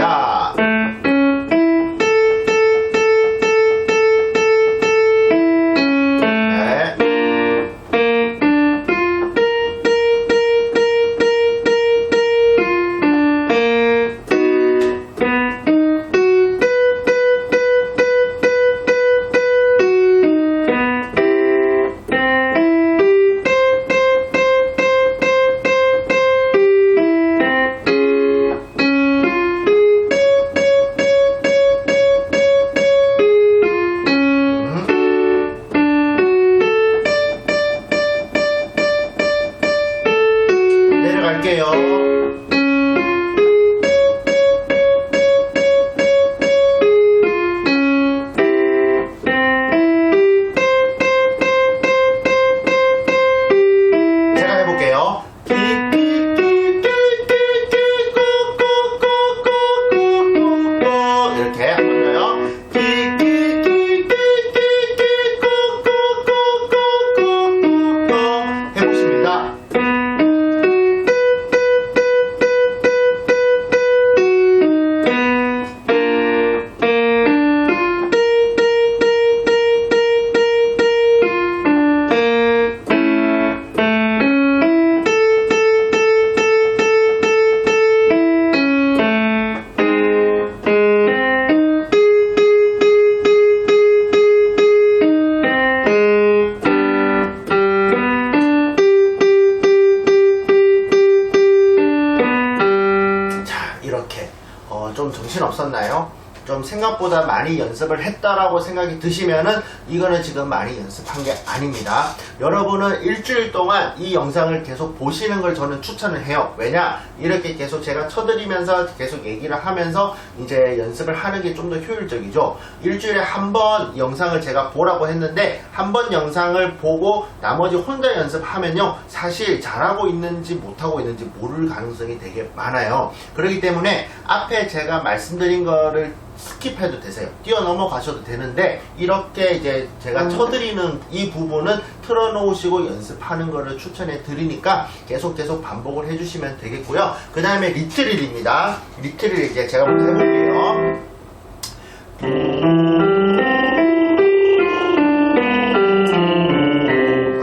정신 없었나요? 좀 생각보다 많이 연습을 했다라고 생각이 드시면은 이거는 지금 많이 연습한 게 아닙니다. 여러분은 일주일 동안 이 영상을 계속 보시는 걸 저는 추천을 해요. 왜냐? 이렇게 계속 제가 쳐드리면서 계속 얘기를 하면서 이제 연습을 하는 게 좀 더 효율적이죠. 일주일에 한 번 영상을 제가 보라고 했는데 한 번 영상을 보고 나머지 혼자 연습하면요, 사실 잘하고 있는지 못하고 있는지 모를 가능성이 되게 많아요. 그렇기 때문에 앞에 제가 말씀드린 거를 스킵해도 되세요. 뛰어넘어 가셔도 되는데, 이렇게 이제 제가 쳐드리는 이 부분은 틀어놓으시고 연습하는 거를 추천해 드리니까 계속 반복을 해주시면 되겠고요. 그 다음에 리트릴입니다. 리트릴 이제 제가 한번 해볼게요.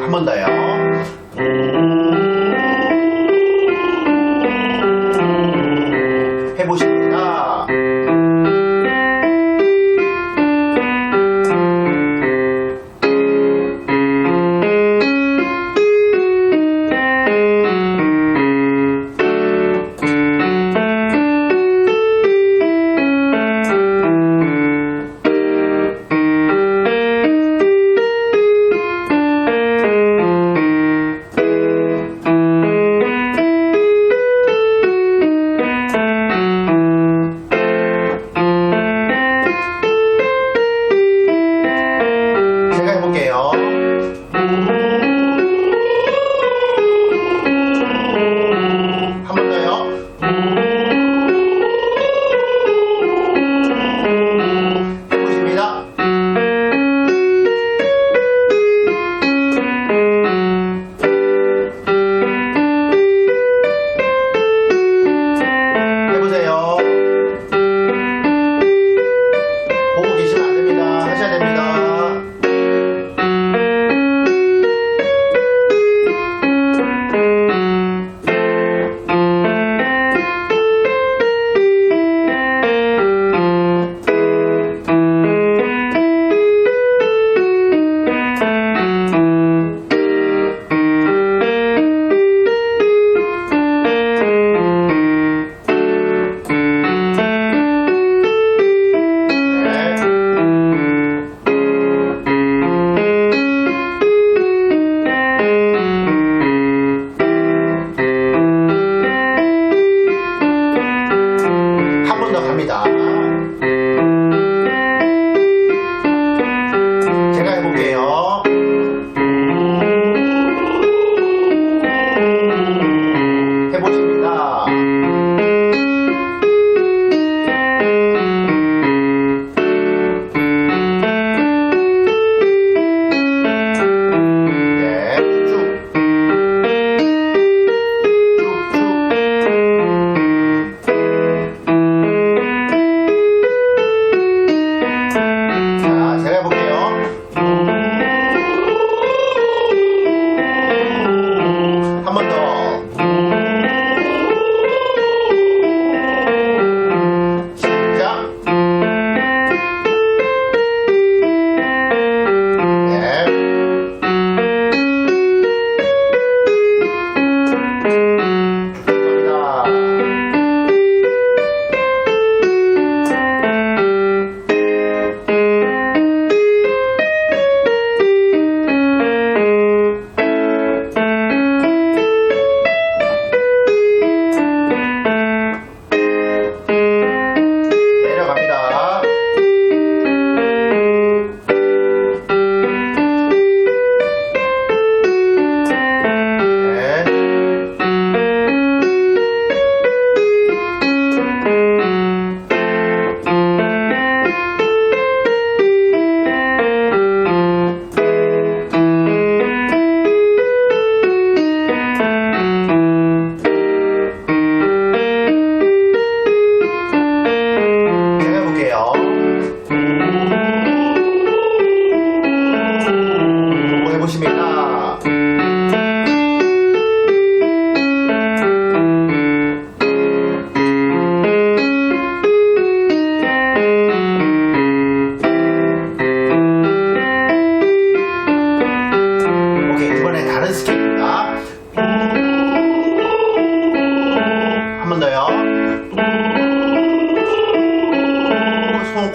한 번 더요. 해보십니다.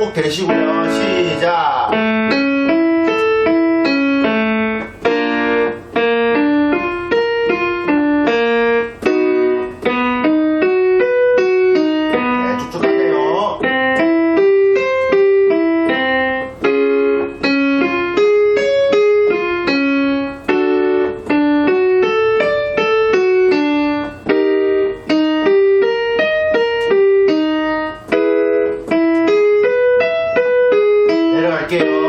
꼭 되시고요. 시작. 네, 쭉쭉 하세요. 내려갈게요.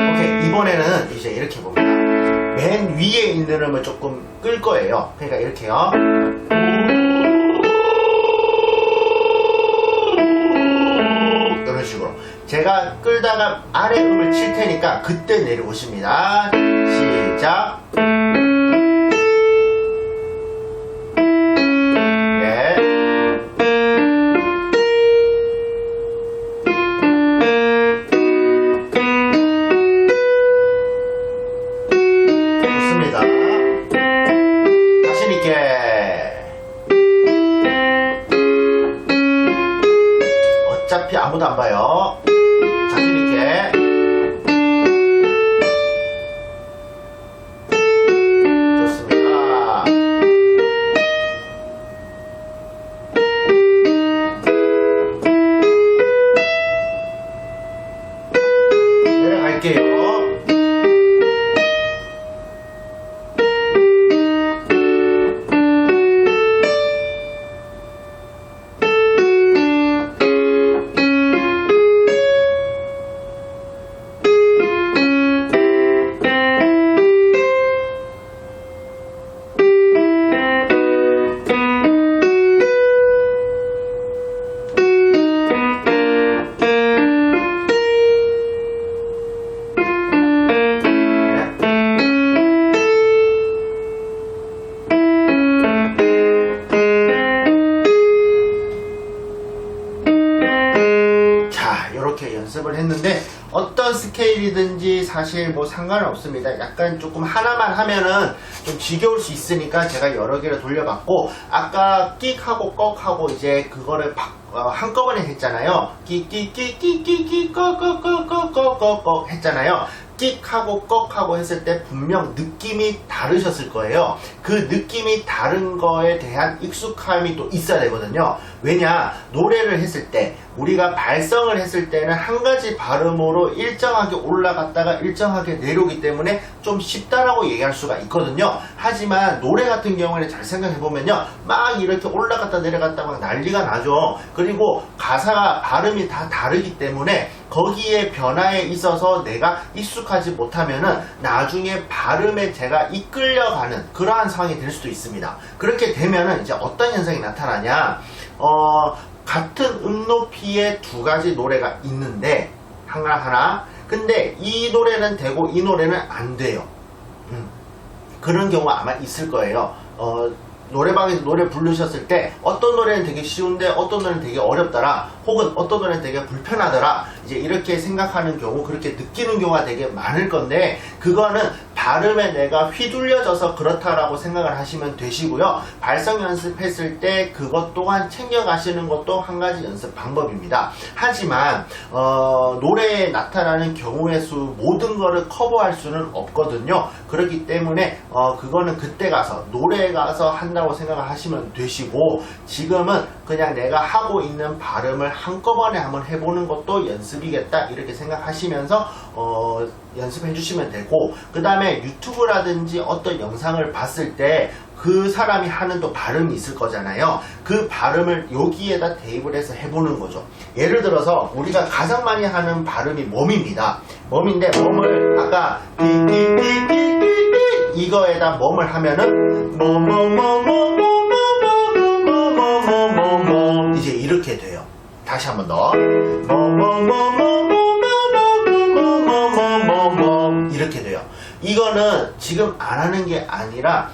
오케이, 이번에는 이제 이렇게 봅니다. 맨 위에 있는 음을 조금 끌 거예요. 그러니까 이렇게요. 이런 식으로. 제가 끌다가 아래 음을 칠 테니까 그때 내려오십니다. 시작. 네. 좋습니다. 자신 있게. 어차피 아무도 안 봐요. 자신 있게. 좋습니다. 내려갈게요. 이렇게 연습을 했는데 어떤 스케일이든지 사실 뭐 상관은 없습니다. 약간 조금 하나만 하면은 좀 지겨울 수 있으니까 제가 여러 개를 돌려봤고, 아까 끽하고 꺽하고 이제 그거를 한꺼번에 했잖아요. 끽끽끽끽끽 꺽꺽꺽꺽꺽꺽 했잖아요. 끽하고 꺽하고 했을 때 분명 느낌이 다르셨을 거예요. 그 느낌이 다른 거에 대한 익숙함이 또 있어야 되거든요. 왜냐, 노래를 했을 때 우리가 발성을 했을 때는 한 가지 발음으로 일정하게 올라갔다가 일정하게 내려오기 때문에 좀 쉽다라고 얘기할 수가 있거든요. 하지만 노래 같은 경우에는 잘 생각해보면요, 막 이렇게 올라갔다 내려갔다 막 난리가 나죠. 그리고 가사가 발음이 다 다르기 때문에 거기에 변화에 있어서 내가 익숙하지 못하면은 나중에 발음에 제가 이끌려가는 그러한 상황이 될 수도 있습니다. 그렇게 되면은 이제 어떤 현상이 나타나냐, 같은 음높이의 두 가지 노래가 있는데 하나 근데 이 노래는 되고 이 노래는 안 돼요. 그런 경우가 아마 있을 거예요. 노래방에서 노래 부르셨을 때 어떤 노래는 되게 쉬운데 어떤 노래는 되게 어렵더라, 혹은 어떤 노래는 되게 불편하더라, 이제 이렇게 생각하는 경우, 그렇게 느끼는 경우가 되게 많을 건데, 그거는 발음에 내가 휘둘려져서 그렇다라고 생각을 하시면 되시고요. 발성 연습했을 때 그것 또한 챙겨가시는 것도 한 가지 연습 방법입니다. 하지만 노래에 나타나는 경우의 수 모든 거를 커버할 수는 없거든요. 그렇기 때문에 그거는 그때 가서 노래에 가서 한다고 생각을 하시면 되시고, 지금은 그냥 내가 하고 있는 발음을 한꺼번에 한번 해보는 것도 연습이겠다, 이렇게 생각하시면서 연습해 주시면 되고, 그 다음에 유튜브라든지 어떤 영상을 봤을 때 그 사람이 하는 또 발음이 있을 거잖아요. 그 발음을 여기에다 대입을 해서 해보는 거죠. 예를 들어서 우리가 가장 많이 하는 발음이 멈입니다. 멈인데, 멈을 아까 이거에다 멈을 하면은 이제 이렇게 돼요. 다시 한 번 더. 이렇게 돼요. 이거는 지금 안 하는 게 아니라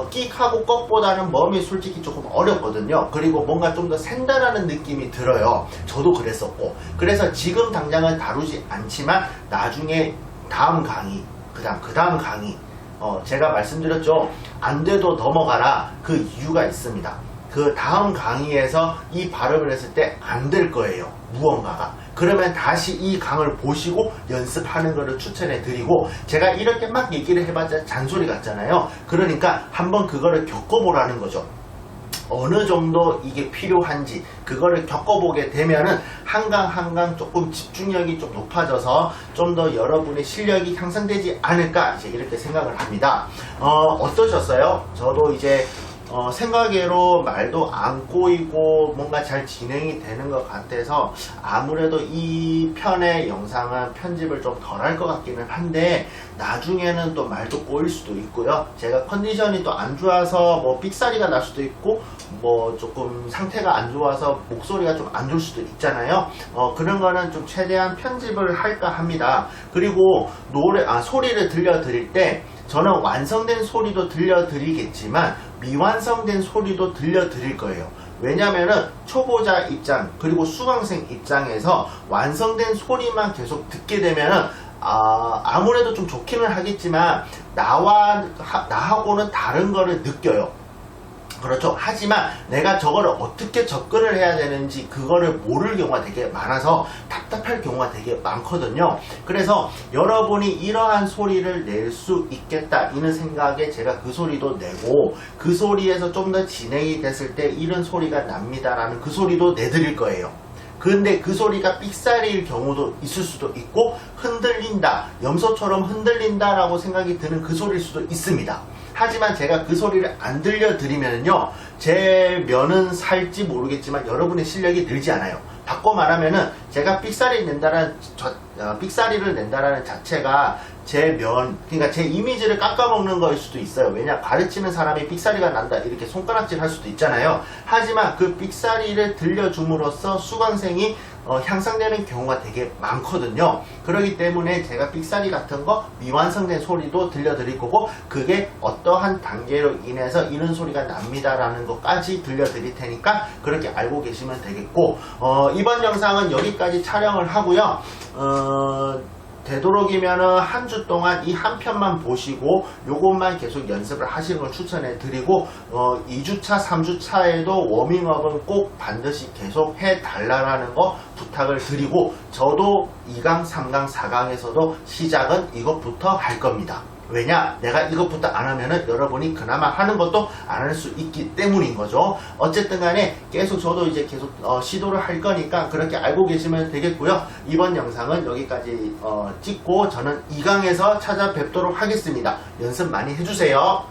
끽하고 꺽보다는 멈이 솔직히 조금 어렵거든요. 그리고 뭔가 좀 더 센다라는 느낌이 들어요. 저도 그랬었고. 그래서 지금 당장은 다루지 않지만 나중에 다음 강의, 그 다음 강의, 제가 말씀드렸죠. 안 돼도 넘어가라. 그 이유가 있습니다. 그 다음 강의에서 이 발음을 했을 때 안 될 거예요. 무언가가. 그러면 다시 이 강을 보시고 연습하는 것을 추천해 드리고, 제가 이렇게 막 얘기를 해봤자 잔소리 같잖아요. 그러니까 한번 그거를 겪어보라는 거죠. 어느 정도 이게 필요한지 그거를 겪어보게 되면은 한강 조금 집중력이 좀 높아져서 좀 더 여러분의 실력이 향상되지 않을까, 이제 이렇게 생각을 합니다. 어떠셨어요? 저도 이제 생각외로 말도 안 꼬이고 뭔가 잘 진행이 되는 것 같아서 아무래도 이 편의 영상은 편집을 좀 덜 할 것 같기는 한데, 나중에는 또 말도 꼬일 수도 있고요. 제가 컨디션이 또 안 좋아서 뭐 삑사리가 날 수도 있고, 뭐 조금 상태가 안 좋아서 목소리가 좀 안 좋을 수도 있잖아요. 그런 거는 좀 최대한 편집을 할까 합니다. 그리고 소리를 들려드릴 때 저는 완성된 소리도 들려드리겠지만 미완성된 소리도 들려드릴 거예요. 왜냐면은 초보자 입장 그리고 수강생 입장에서 완성된 소리만 계속 듣게 되면은 아무래도 좀 좋기는 하겠지만 나하고는 다른 거를 느껴요. 그렇죠. 하지만 내가 저거를 어떻게 접근을 해야 되는지 그거를 모를 경우가 되게 많아서 답답할 경우가 되게 많거든요. 그래서 여러분이 이러한 소리를 낼 수 있겠다 이런 생각에 제가 그 소리도 내고, 그 소리에서 좀 더 진행이 됐을 때 이런 소리가 납니다라는 그 소리도 내드릴 거예요. 근데 그 소리가 삑사리일 경우도 있을 수도 있고, 흔들린다, 염소처럼 흔들린다 라고 생각이 드는 그 소리일 수도 있습니다. 하지만 제가 그 소리를 안 들려드리면요, 제 면은 살지 모르겠지만 여러분의 실력이 늘지 않아요. 바꿔 말하면은 제가 삑사리를 낸다라는 자체가 제 면, 그러니까 제 이미지를 깎아먹는 거일 수도 있어요. 왜냐, 가르치는 사람이 삑사리가 난다 이렇게 손가락질 할 수도 있잖아요. 하지만 그 삑사리를 들려줌으로써 수강생이 향상되는 경우가 되게 많거든요. 그렇기 때문에 제가 삑사리 같은 거 미완성된 소리도 들려드릴 거고, 그게 어떠한 단계로 인해서 이런 소리가 납니다라는 것까지 들려드릴 테니까 그렇게 알고 계시면 되겠고, 이번 영상은 여기까지 촬영을 하고요. 되도록이면은 한 주 동안 이 한 편만 보시고 요것만 계속 연습을 하시는 걸 추천해 드리고, 2주차 3주차에도 워밍업은 꼭 반드시 계속 해 달라라는 거 부탁을 드리고, 저도 2강 3강 4강에서도 시작은 이것부터 할 겁니다. 왜냐, 내가 이것부터 안 하면은 여러분이 그나마 하는 것도 안 할 수 있기 때문인 거죠. 어쨌든 간에 계속 저도 이제 계속 시도를 할 거니까 그렇게 알고 계시면 되겠고요. 이번 영상은 여기까지 찍고 저는 2강에서 찾아뵙도록 하겠습니다. 연습 많이 해주세요.